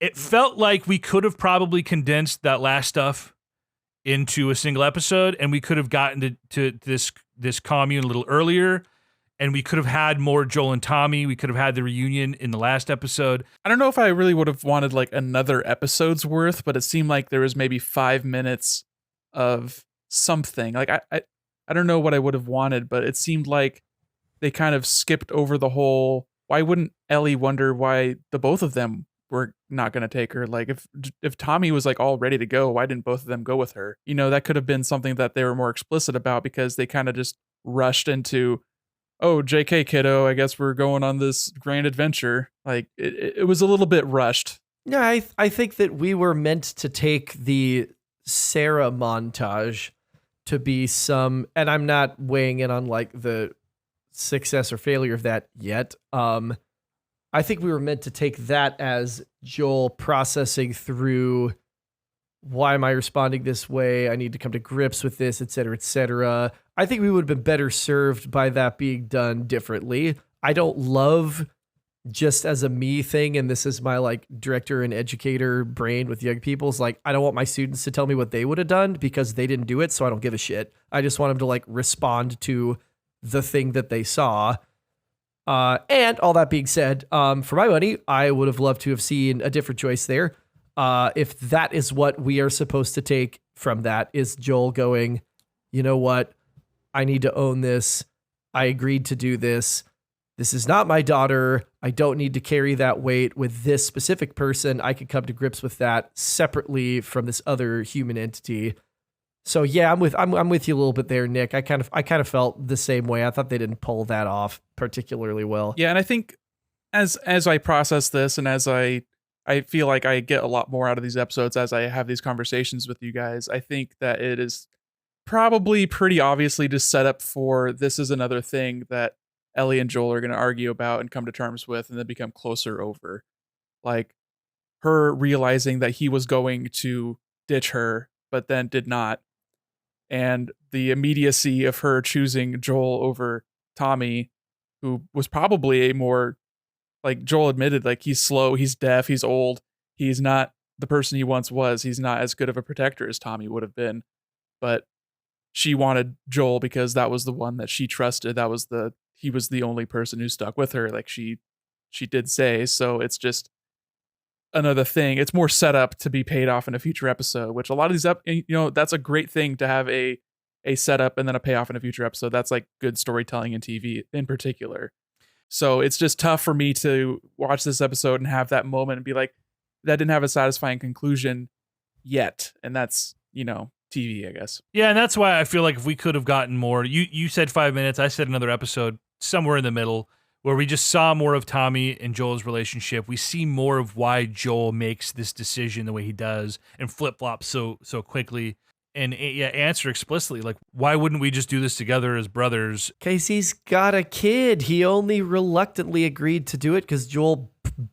B: it felt like we could have probably condensed that last stuff into a single episode, and we could have gotten to this commune a little earlier, and we could have had more Joel and Tommy. We could have had the reunion in the last episode.
A: I don't know if I really would have wanted like another episode's worth, but it seemed like there was maybe 5 minutes of something. Like, I don't know what I would have wanted, but it seemed like they kind of skipped over the whole, why wouldn't Ellie wonder why the both of them were not going to take her? Like, if Tommy was like all ready to go, why didn't both of them go with her? You know, that could have been something that they were more explicit about, because they kind of just rushed into, oh, JK kiddo, I guess we're going on this grand adventure. Like, it was a little bit rushed.
C: Yeah, I think that we were meant to take the Sarah montage to be some, and I'm not weighing in on like the success or failure of that yet. I think we were meant to take that as Joel processing through, why am I responding this way? I need to come to grips with this, et cetera, et cetera. I think we would have been better served by that being done differently. I don't love, just as a me thing, and this is my like director and educator brain with young people, is like, I don't want my students to tell me what they would have done because they didn't do it, so I don't give a shit. I just want them to like respond to the thing that they saw. And all that being said, for my money, I would have loved to have seen a different choice there. If that is what we are supposed to take from that, is Joel going, you know what? I need to own this. I agreed to do this. This is not my daughter. I don't need to carry that weight with this specific person. I can come to grips with that separately from this other human entity. So yeah, I'm with you a little bit there, Nick. I kind of felt the same way. I thought they didn't pull that off particularly well.
A: Yeah, and I think as I process this, and as I feel like I get a lot more out of these episodes as I have these conversations with you guys, I think that it is probably pretty obviously just set up for, this is another thing that Ellie and Joel are going to argue about and come to terms with and then become closer over. Like, her realizing that he was going to ditch her, but then did not. And the immediacy of her choosing Joel over Tommy, who was probably a more, like Joel admitted, like, he's slow, he's deaf, he's old, he's not the person he once was. He's not as good of a protector as Tommy would have been. But she wanted Joel because that was the one that she trusted. He was the only person who stuck with her, like she did say. So it's just another thing. It's more set up to be paid off in a future episode, which a lot of these that's a great thing to have a a setup and then a payoff in a future episode. That's like good storytelling in TV in particular. So it's just tough for me to watch this episode and have that moment and be like, that didn't have a satisfying conclusion yet. And that's, TV, I guess.
B: Yeah, and that's why I feel like if we could have gotten more, you said 5 minutes, I said another episode, somewhere in the middle, where we just saw more of Tommy and Joel's relationship. We see more of why Joel makes this decision the way he does and flip-flops so quickly. And answer explicitly, like, why wouldn't we just do this together as brothers?
C: Because he's got a kid. He only reluctantly agreed to do it because Joel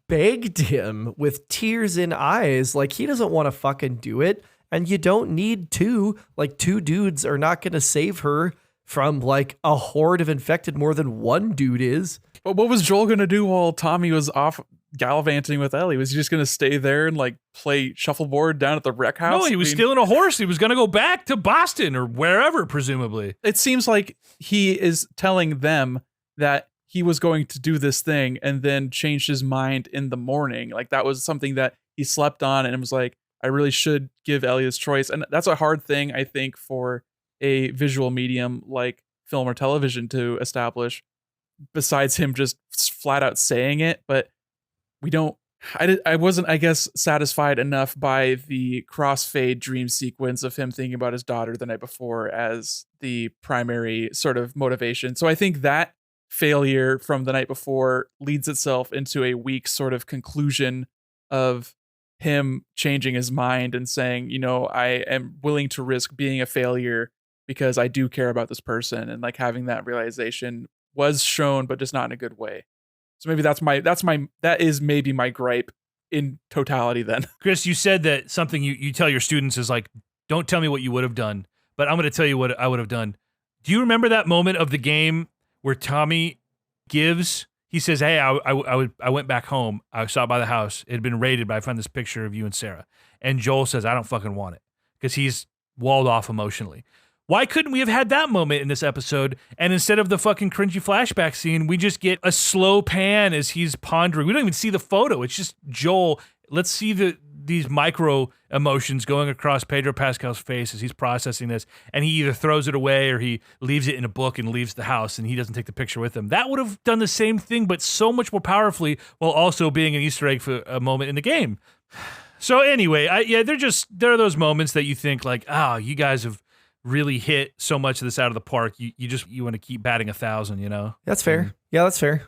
C: begged him with tears in eyes. Like, he doesn't want to fucking do it. And you don't need two. Like, two dudes are not going to save her from, like, a horde of infected more than one dude is.
A: But what was Joel going to do while Tommy was off gallivanting with Ellie? Was he just going to stay there and, like, play shuffleboard down at the rec house?
B: No, he was stealing a horse. He was going to go back to Boston or wherever, presumably.
A: It seems like he is telling them that he was going to do this thing and then changed his mind in the morning. Like, that was something that he slept on and was like, I really should give Ellie this choice. And that's a hard thing, I think, for a visual medium like film or television to establish, besides him just flat out saying it. But I wasn't, I guess, satisfied enough by the crossfade dream sequence of him thinking about his daughter the night before as the primary sort of motivation. So I think that failure from the night before leads itself into a weak sort of conclusion of him changing his mind and saying, I am willing to risk being a failure because I do care about this person. And like having that realization was shown, but just not in a good way. So maybe that is maybe my gripe in totality then.
B: Chris, you said that something you tell your students is like, don't tell me what you would have done, but I'm going to tell you what I would have done. Do you remember that moment of the game where Tommy he says, hey, I went back home. I saw it by the house. It had been raided, but I found this picture of you and Sarah. And Joel says, I don't fucking want it because he's walled off emotionally. Why couldn't we have had that moment in this episode? And instead of the fucking cringy flashback scene, we just get a slow pan as he's pondering. We don't even see the photo. It's just Joel. Let's see these micro emotions going across Pedro Pascal's face as he's processing this. And he either throws it away or he leaves it in a book and leaves the house and he doesn't take the picture with him. That would have done the same thing, but so much more powerfully while also being an Easter egg for a moment in the game. So anyway, there are those moments that you think like, you guys have really hit so much of this out of the park. You want to keep batting 1,000,
C: That's fair. Yeah, that's fair.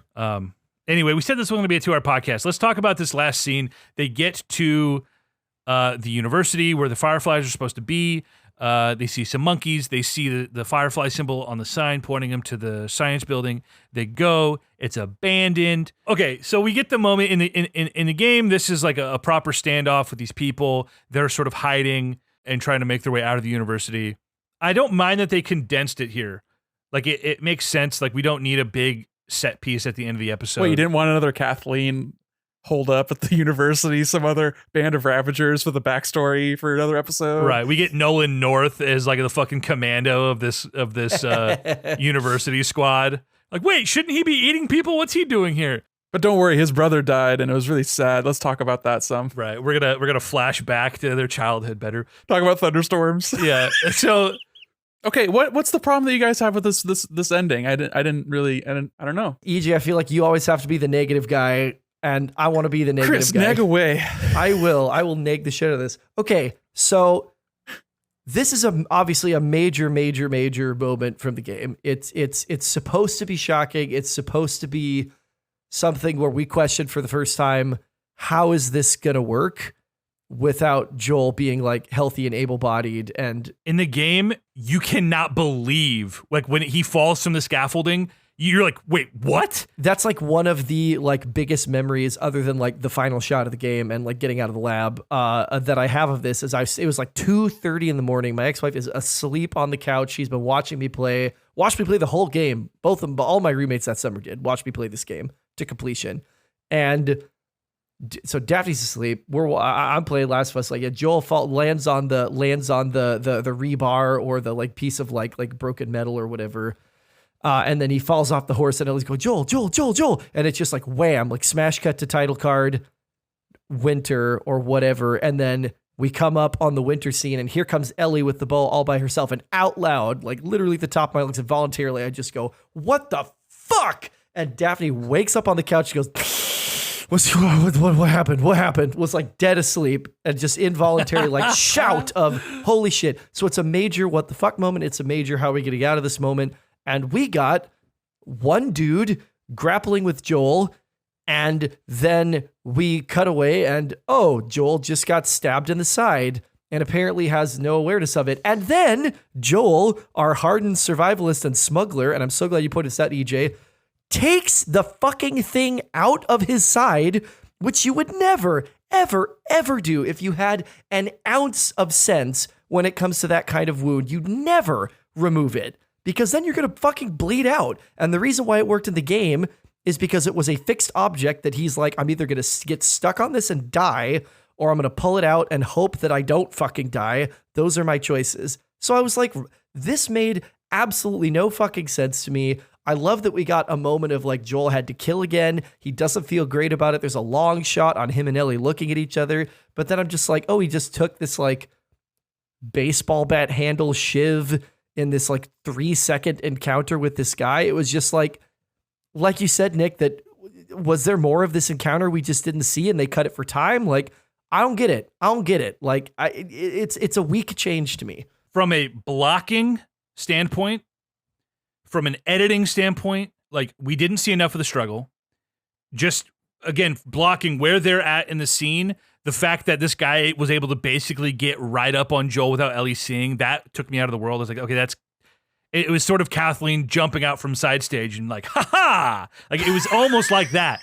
B: Anyway, we said this was going to be a 2-hour podcast. Let's talk about this last scene. They get to the university where the Fireflies are supposed to be. They see some monkeys. They see the Firefly symbol on the sign pointing them to the science building. They go. It's abandoned. Okay, so we get the moment in the game. This is like a proper standoff with these people. They're sort of hiding and trying to make their way out of the university. I don't mind that they condensed it here. Like, it makes sense. Like, we don't need a big set piece at the end of the episode.
A: Wait, you didn't want another Kathleen hold up at the university, some other band of Ravagers for the backstory for another episode?
B: Right. We get Nolan North as like the fucking commando of this university squad. Like, wait, shouldn't he be eating people? What's he doing here?
A: But don't worry, his brother died and it was really sad. Let's talk about that some.
B: Right. We're gonna flash back to their childhood better.
A: Talk about thunderstorms.
B: Yeah. So
A: okay, what's the problem that you guys have with this ending? I don't know.
C: EJ, I feel like you always have to be the negative guy, and I want to be the negative
A: Chris,
C: guy.
A: nag away.
C: I will nag the shit out of this. Okay, so this is obviously a major moment from the game. It's supposed to be shocking. It's supposed to be something where we question for the first time, how is this gonna work without Joel being like healthy and able-bodied? And
B: in the game, you cannot believe, like, when he falls from the scaffolding, you're like, wait, what?
C: That's like one of the like biggest memories, other than like the final shot of the game and like getting out of the lab, that I have of this. It was like 2:30 in the morning. My ex-wife is asleep on the couch. She's been watching me play the whole game. Both of them, all my roommates that summer did watch me play this game to completion. And so Daphne's asleep. I'm playing Last of Us. Like, Joel lands on the rebar or the like piece of like broken metal or whatever. And then he falls off the horse and Ellie's going, Joel. And it's just like wham, like smash cut to title card, winter or whatever. And then We come up on the winter scene, and here comes Ellie with the bow all by herself, and out loud, like literally at the top of my lungs, involuntarily, I just go, "What the fuck?" And Daphne wakes up on the couch. She goes, what happened? What happened? Was like dead asleep and just involuntary like shout of holy shit. So it's a major what the fuck moment. It's a major how are we getting out of this moment. And we got one dude grappling with Joel, and then we cut away and Joel just got stabbed in the side and apparently has no awareness of it. And then Joel, our hardened survivalist and smuggler, and I'm so glad you pointed this out, EJ, takes the fucking thing out of his side, which you would never, ever, ever do if you had an ounce of sense when it comes to that kind of wound. You'd never remove it because then you're going to fucking bleed out. And the reason why it worked in the game is because it was a fixed object that he's like, I'm either going to get stuck on this and die, or I'm going to pull it out and hope that I don't fucking die. Those are my choices. So I was like, this made absolutely no fucking sense to me. I love that we got a moment of like Joel had to kill again. He doesn't feel great about it. There's a long shot on him and Ellie looking at each other. But then I'm just like, he just took this like baseball bat handle shiv in this like 3-second encounter with this guy. It was just like you said, Nick, that was there more of this encounter we just didn't see and they cut it for time? Like, I don't get it. Like it's a weak change to me.
B: From a blocking standpoint, from an editing standpoint, like we didn't see enough of the struggle. Just, again, blocking where they're at in the scene. The fact that this guy was able to basically get right up on Joel without Ellie seeing, that took me out of the world. I was like, okay, it was sort of Kathleen jumping out from side stage and like, ha! Like it was almost like that.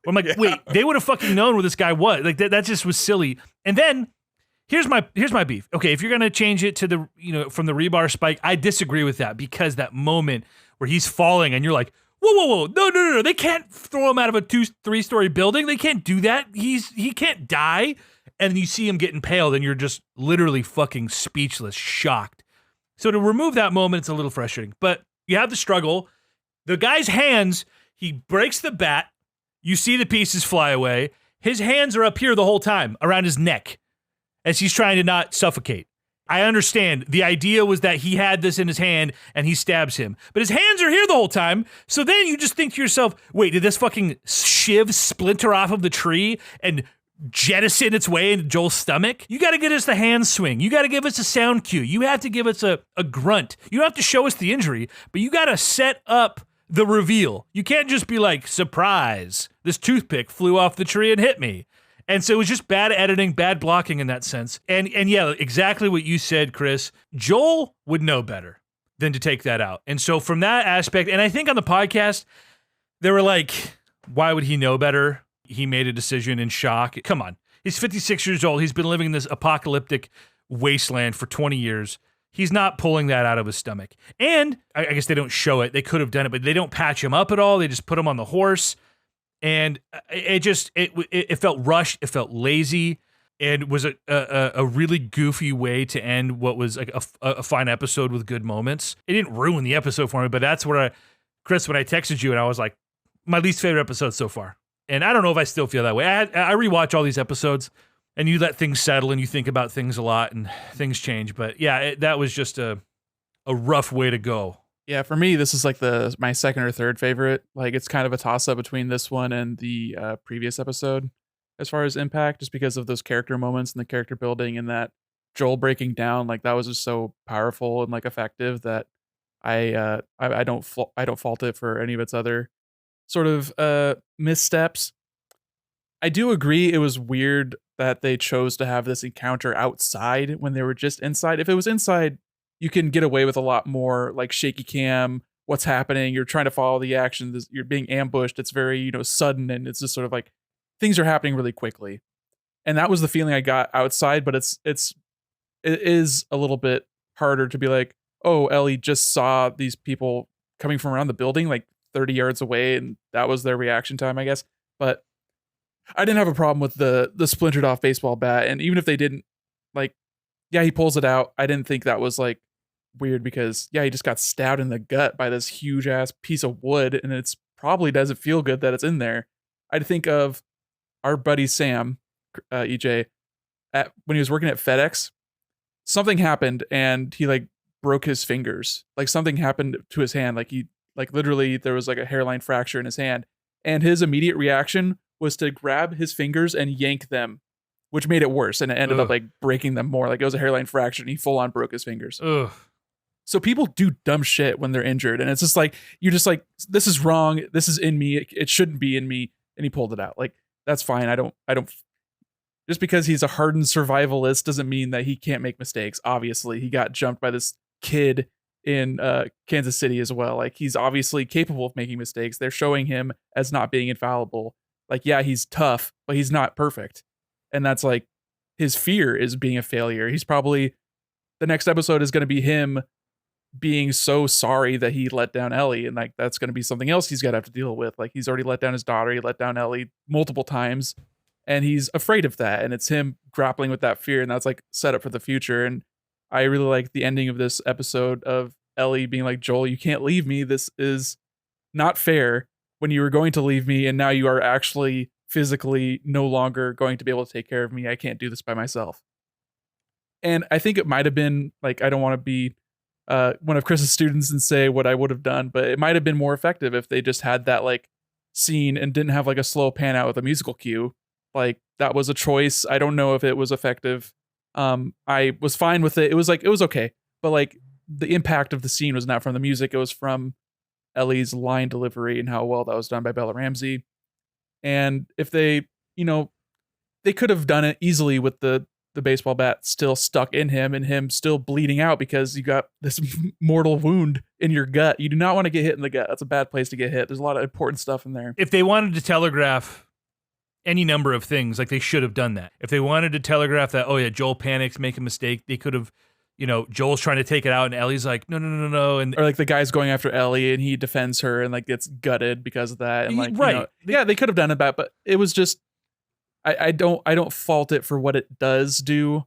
B: I'm like, wait, they would have fucking known where this guy was. Like that just was silly. And then here's my beef. Okay, if you're gonna change it to the, from the rebar spike, I disagree with that because that moment where he's falling and you're like, whoa, no, they can't throw him out of a 2-3-story building. They can't do that. He can't die. And you see him get impaled and you're just literally fucking speechless, shocked. So to remove that moment, it's a little frustrating. But you have the struggle. The guy's hands, he breaks the bat. You see the pieces fly away. His hands are up here the whole time around his neck as he's trying to not suffocate. I understand. The idea was that he had this in his hand and he stabs him. But his hands are here the whole time. So then you just think to yourself, wait, did this fucking shiv splinter off of the tree and jettison its way into Joel's stomach? You got to get us the hand swing. You got to give us a sound cue. You have to give us a grunt. You don't have to show us the injury, but you got to set up the reveal. You can't just be like, surprise, this toothpick flew off the tree and hit me. And so it was just bad editing, bad blocking in that sense. And yeah, exactly what you said, Chris. Joel would know better than to take that out. And so from that aspect, and I think on the podcast, they were like, why would he know better? He made a decision in shock. Come on. He's 56 years old. He's been living in this apocalyptic wasteland for 20 years. He's not pulling that out of his stomach. And I guess they don't show it. They could have done it, but they don't patch him up at all. They just put him on the horse. And it felt rushed. It felt lazy. And was a really goofy way to end what was like a fine episode with good moments. It didn't ruin the episode for me, but that's where Chris, when I texted you and I was like, my least favorite episode so far. And I don't know if I still feel that way. I rewatch all these episodes and you let things settle and you think about things a lot and things change. But yeah, that was just a rough way to go.
A: Yeah, for me, this is like my second or third favorite. Like it's kind of a toss-up between this one and the previous episode as far as impact, just because of those character moments and the character building and that Joel breaking down. Like that was just so powerful and like effective that I don't fault it for any of its other sort of missteps. I do agree it was weird that they chose to have this encounter outside when they were just inside. If it was inside, you can get away with a lot more like shaky cam, what's happening, you're trying to follow the action, you're being ambushed, it's very, sudden, and it's just sort of like things are happening really quickly. And that was the feeling I got outside, but it is a little bit harder to be like, oh, Ellie just saw these people coming from around the building like 30 yards away and that was their reaction time, I guess. But I didn't have a problem with the splintered off baseball bat, and even if they didn't, like, yeah, he pulls it out, I didn't think that was like weird because he just got stabbed in the gut by this huge ass piece of wood, and it's probably doesn't feel good that it's in there. I'd think of our buddy Sam, EJ, when he was working at FedEx, something happened and he like broke his fingers. Like something happened to his hand. Like he like literally there was like a hairline fracture in his hand, and his immediate reaction was to grab his fingers and yank them, which made it worse, and it ended up like breaking them more. Like it was a hairline fracture and he full on broke his fingers.
B: Ugh.
A: So people do dumb shit when they're injured, and it's just like you're just like, this is wrong. This is in me. It shouldn't be in me. And he pulled it out. Like that's fine. I don't. Just because he's a hardened survivalist doesn't mean that he can't make mistakes. Obviously, he got jumped by this kid in Kansas City as well. Like he's obviously capable of making mistakes. They're showing him as not being infallible. Like yeah, he's tough, but he's not perfect. And that's like his fear is being a failure. He's probably the next episode is going to be him being so sorry that he let down Ellie, and like that's going to be something else he's got to have to deal with. Like he's already let down his daughter, he let down Ellie multiple times, and he's afraid of that, and it's him grappling with that fear, and that's like set up for the future. And I really like the ending of this episode of Ellie being like, Joel, you can't leave me. This is not fair. When you were going to leave me and now you are actually physically no longer going to be able to take care of me. I can't do this by myself. And I think it might have been like, I don't want to be one of Chris's students and say what I would have done, but it might have been more effective if they just had that like scene and didn't have like a slow pan out with a musical cue. Like that was a choice. I don't know if it was effective. I was fine with it. It was okay. But like the impact of the scene was not from the music. It was from Ellie's line delivery and how well that was done by Bella Ramsey. And if they, they could have done it easily with the baseball bat still stuck in him and him still bleeding out because you got this mortal wound in your gut. You do not want to get hit in the gut. That's a bad place to get hit. There's a lot of important stuff in there.
B: If they wanted to telegraph any number of things, like they should have done that. If they wanted to telegraph that, oh yeah, Joel panics, make a mistake, they could have, Joel's trying to take it out and Ellie's like, no. And
A: or like the guy's going after Ellie and he defends her and like gets gutted because of that. And like,
B: right.
A: They could have done it, but it was just, I don't fault it for what it does do,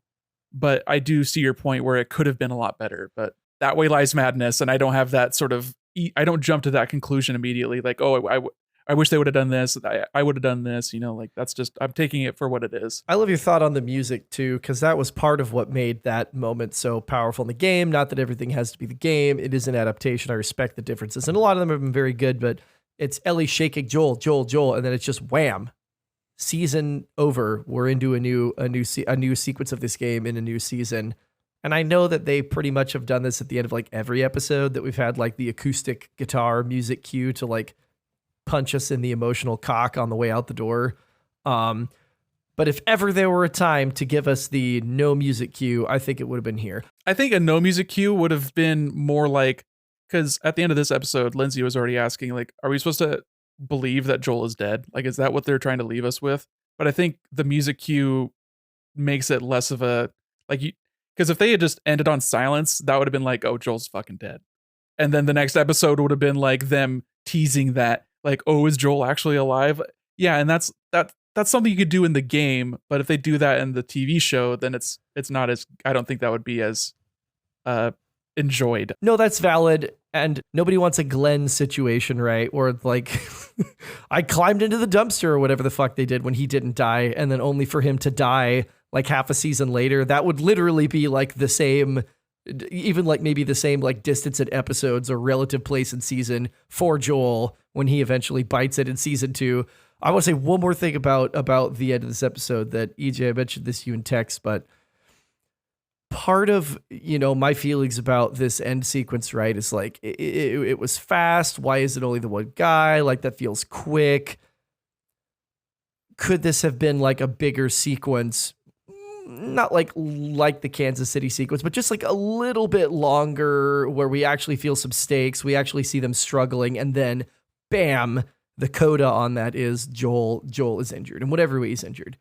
A: but I do see your point where it could have been a lot better. But that way lies madness, and I don't have that sort of. I don't jump to that conclusion immediately. Like, oh, I wish they would have done this. I would have done this. Like that's just. I'm taking it for what it is.
C: I love your thought on the music too, because that was part of what made that moment so powerful in the game. Not that everything has to be the game. It is an adaptation. I respect the differences, and a lot of them have been very good. But it's Ellie shaking Joel, and then it's just wham. Season over. We're into a new sequence of this game in a new season. And I know that they pretty much have done this at the end of like every episode, that we've had like the acoustic guitar music cue to like punch us in the emotional cock on the way out the door. But if ever there were a time to give us the no music cue, I think it would have been here.
A: I think a no music cue would have been more like, because at the end of this episode, Lindsay was already asking like, are we supposed to believe that Joel is dead? Like, is that what they're trying to leave us with? But I think the music cue makes it less of a because if they had just ended on silence, that would have been like, oh, Joel's fucking dead. And then the next episode would have been like them teasing that, like, oh, is Joel actually alive? Yeah, and that's something you could do in the game, but if they do that in the TV show, then it's not as, I don't think that would be as enjoyed.
C: No, that's valid. And nobody wants a Glenn situation, right? Or like, I climbed into the dumpster or whatever the fuck they did when he didn't die, and then only for him to die like half a season later. That would literally be like the same, even like maybe the same like distance in episodes or relative place in season for Joel when he eventually bites it in season 2. I want to say one more thing about the end of this episode that EJ, I mentioned this to you in text, but part of, my feelings about this end sequence, right, is like, it was fast. Why is it only the one guy? Like, that feels quick. Could this have been like a bigger sequence? Not like the Kansas City sequence, but just like a little bit longer where we actually feel some stakes. We actually see them struggling, and then bam, the coda on that is Joel is injured in whatever way he's injured.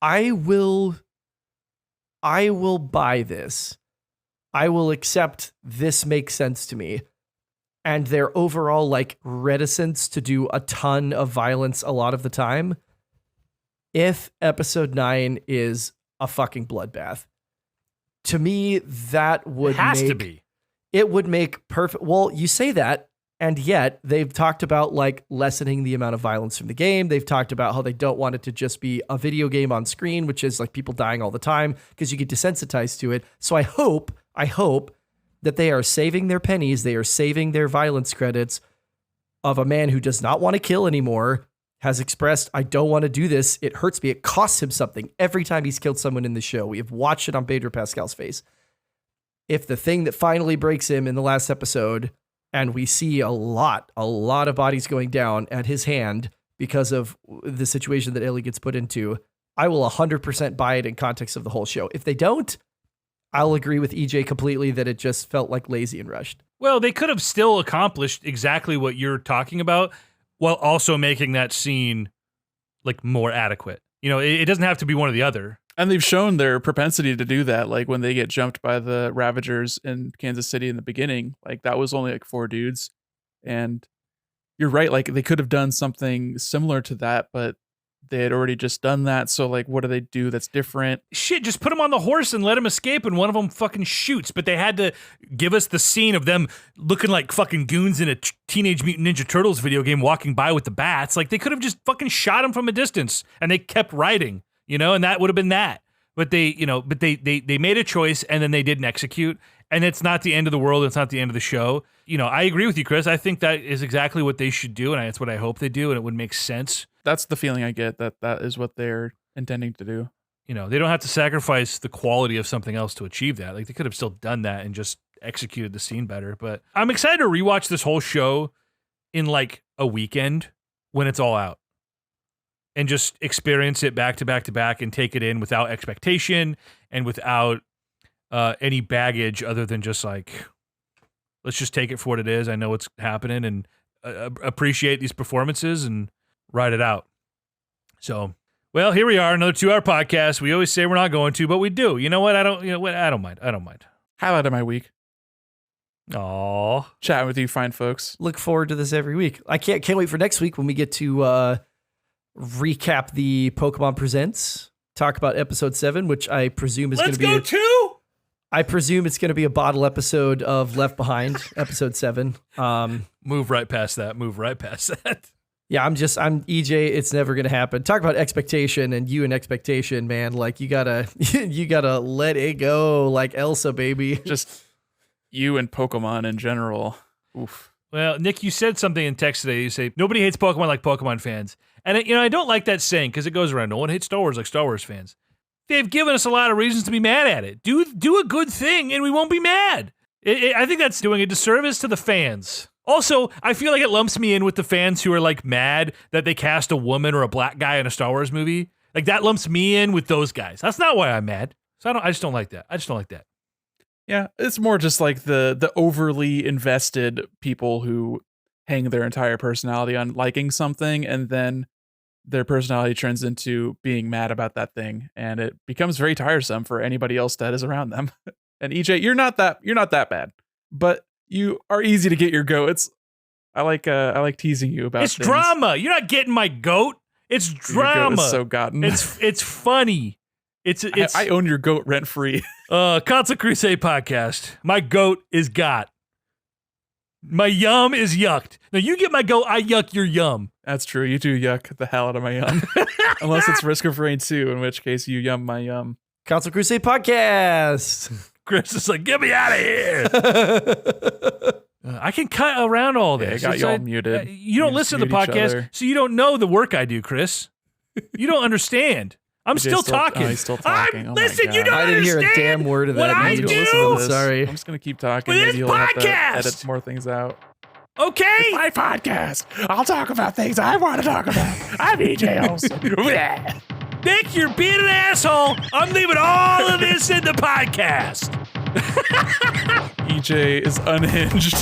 C: I will buy this. I will accept this makes sense to me. And their overall like reticence to do a ton of violence a lot of the time, if episode 9 is a fucking bloodbath. To me, that would
B: it has to be.
C: It would make perfect. Well, you say that, And yet they've talked about like lessening the amount of violence from the game. They've talked about how they don't want it to just be a video game on screen, which is like people dying all the time because you get desensitized to it. So I hope that they are saving their pennies. They are saving their violence credits of a man who does not want to kill anymore, has expressed, I don't want to do this. It hurts me. It costs him something every time he's killed someone in the show. We have watched it on Pedro Pascal's face. If the thing that finally breaks him in the last episode, and we see a lot of bodies going down at his hand because of the situation that Ellie gets put into, I will 100% buy it in context of the whole show. If they don't, I'll agree with EJ completely that it just felt like lazy and rushed.
B: Well, they could have still accomplished exactly what you're talking about while also making that scene like more adequate. You know, it doesn't have to be one or the other.
A: And they've shown their propensity to do that. Like when they get jumped by the Ravagers in Kansas City in the beginning, like that was only like 4 dudes. And you're right. Like they could have done something similar to that, but they had already just done that. So like, what do they do that's different?
B: Shit, just put him on the horse and let him escape and one of them fucking shoots. But they had to give us the scene of them looking like fucking goons in a Teenage Mutant Ninja Turtles video game walking by with the bats. Like they could have just fucking shot him from a distance and they kept riding. You know, and that would have been that. But they made a choice and then they didn't execute. And it's not the end of the world. It's not the end of the show. You know, I agree with you, Chris. I think that is exactly what they should do. And that's what I hope they do. And it would make sense.
A: That's the feeling I get, that is what they're intending to do.
B: You know, they don't have to sacrifice the quality of something else to achieve that. Like they could have still done that and just executed the scene better. But I'm excited to rewatch this whole show in like a weekend when it's all out. And just experience it back to back to back and take it in without expectation and without any baggage other than just like, let's just take it for what it is. I know what's happening and appreciate these performances and ride it out. So, well, here we are, another 2-hour podcast. We always say we're not going to, but we do. You know what? I don't mind.
A: Highlight of my week.
B: Aww.
A: Chatting with you fine folks.
C: Look forward to this every week. I can't wait for next week when we get to recap the Pokemon Presents, talk about episode 7, which I presume is going to be I presume it's going to be a bottle episode of Left Behind, episode 7.
B: Move right past that.
C: Yeah, I'm EJ. It's never going to happen. Talk about expectation and you and expectation, man. Like you gotta let it go, like Elsa, baby.
A: Just you and Pokemon in general. Oof.
B: Well, Nick, you said something in text today. You say nobody hates Pokemon like Pokemon fans. And, I don't like that saying because it goes around. No one hates Star Wars like Star Wars fans. They've given us a lot of reasons to be mad at it. Do a good thing and we won't be mad. I think that's doing a disservice to the fans. Also, I feel like it lumps me in with the fans who are like mad that they cast a woman or a black guy in a Star Wars movie. Like that lumps me in with those guys. That's not why I'm mad. So I just don't like that.
A: Yeah, it's more just like the overly invested people who hang their entire personality on liking something and then their personality turns into being mad about that thing, and it becomes very tiresome for anybody else that is around them. And EJ, you're not that bad, but you are easy to get your goat. I like teasing you about.
B: It's
A: things.
B: drama. You're not getting my goat. It's drama.
A: Your goat is so gotten.
B: It's funny.
A: I own your goat rent free.
B: Console Crusade podcast. My goat is got. My yum is yucked. Now you get my goat, I yuck your yum.
A: That's true. You do yuck the hell out of my yum. Unless it's Risk of Rain 2, in which case you yum my yum.
C: Console Crusade podcast.
B: Chris is like, get me out of here. I can cut around all this.
A: Yeah, I got you all muted.
B: You don't listen to the podcast, so you don't know the work I do, Chris. You don't understand. I'm still talking.
A: Oh, he's still talking.
B: Listen, you don't understand.
C: I didn't hear a damn word of that.
B: What I do.
C: Sorry.
A: I'm just going to keep talking.
B: With
A: Maybe
B: this
A: you'll have to
B: podcast.
A: edit more things out.
B: Okay.
A: It's my podcast. I'll talk about things I want to talk about. I'm EJ Olsen.
B: Nick, you're being an asshole. I'm leaving all of this in the podcast.
A: EJ is unhinged.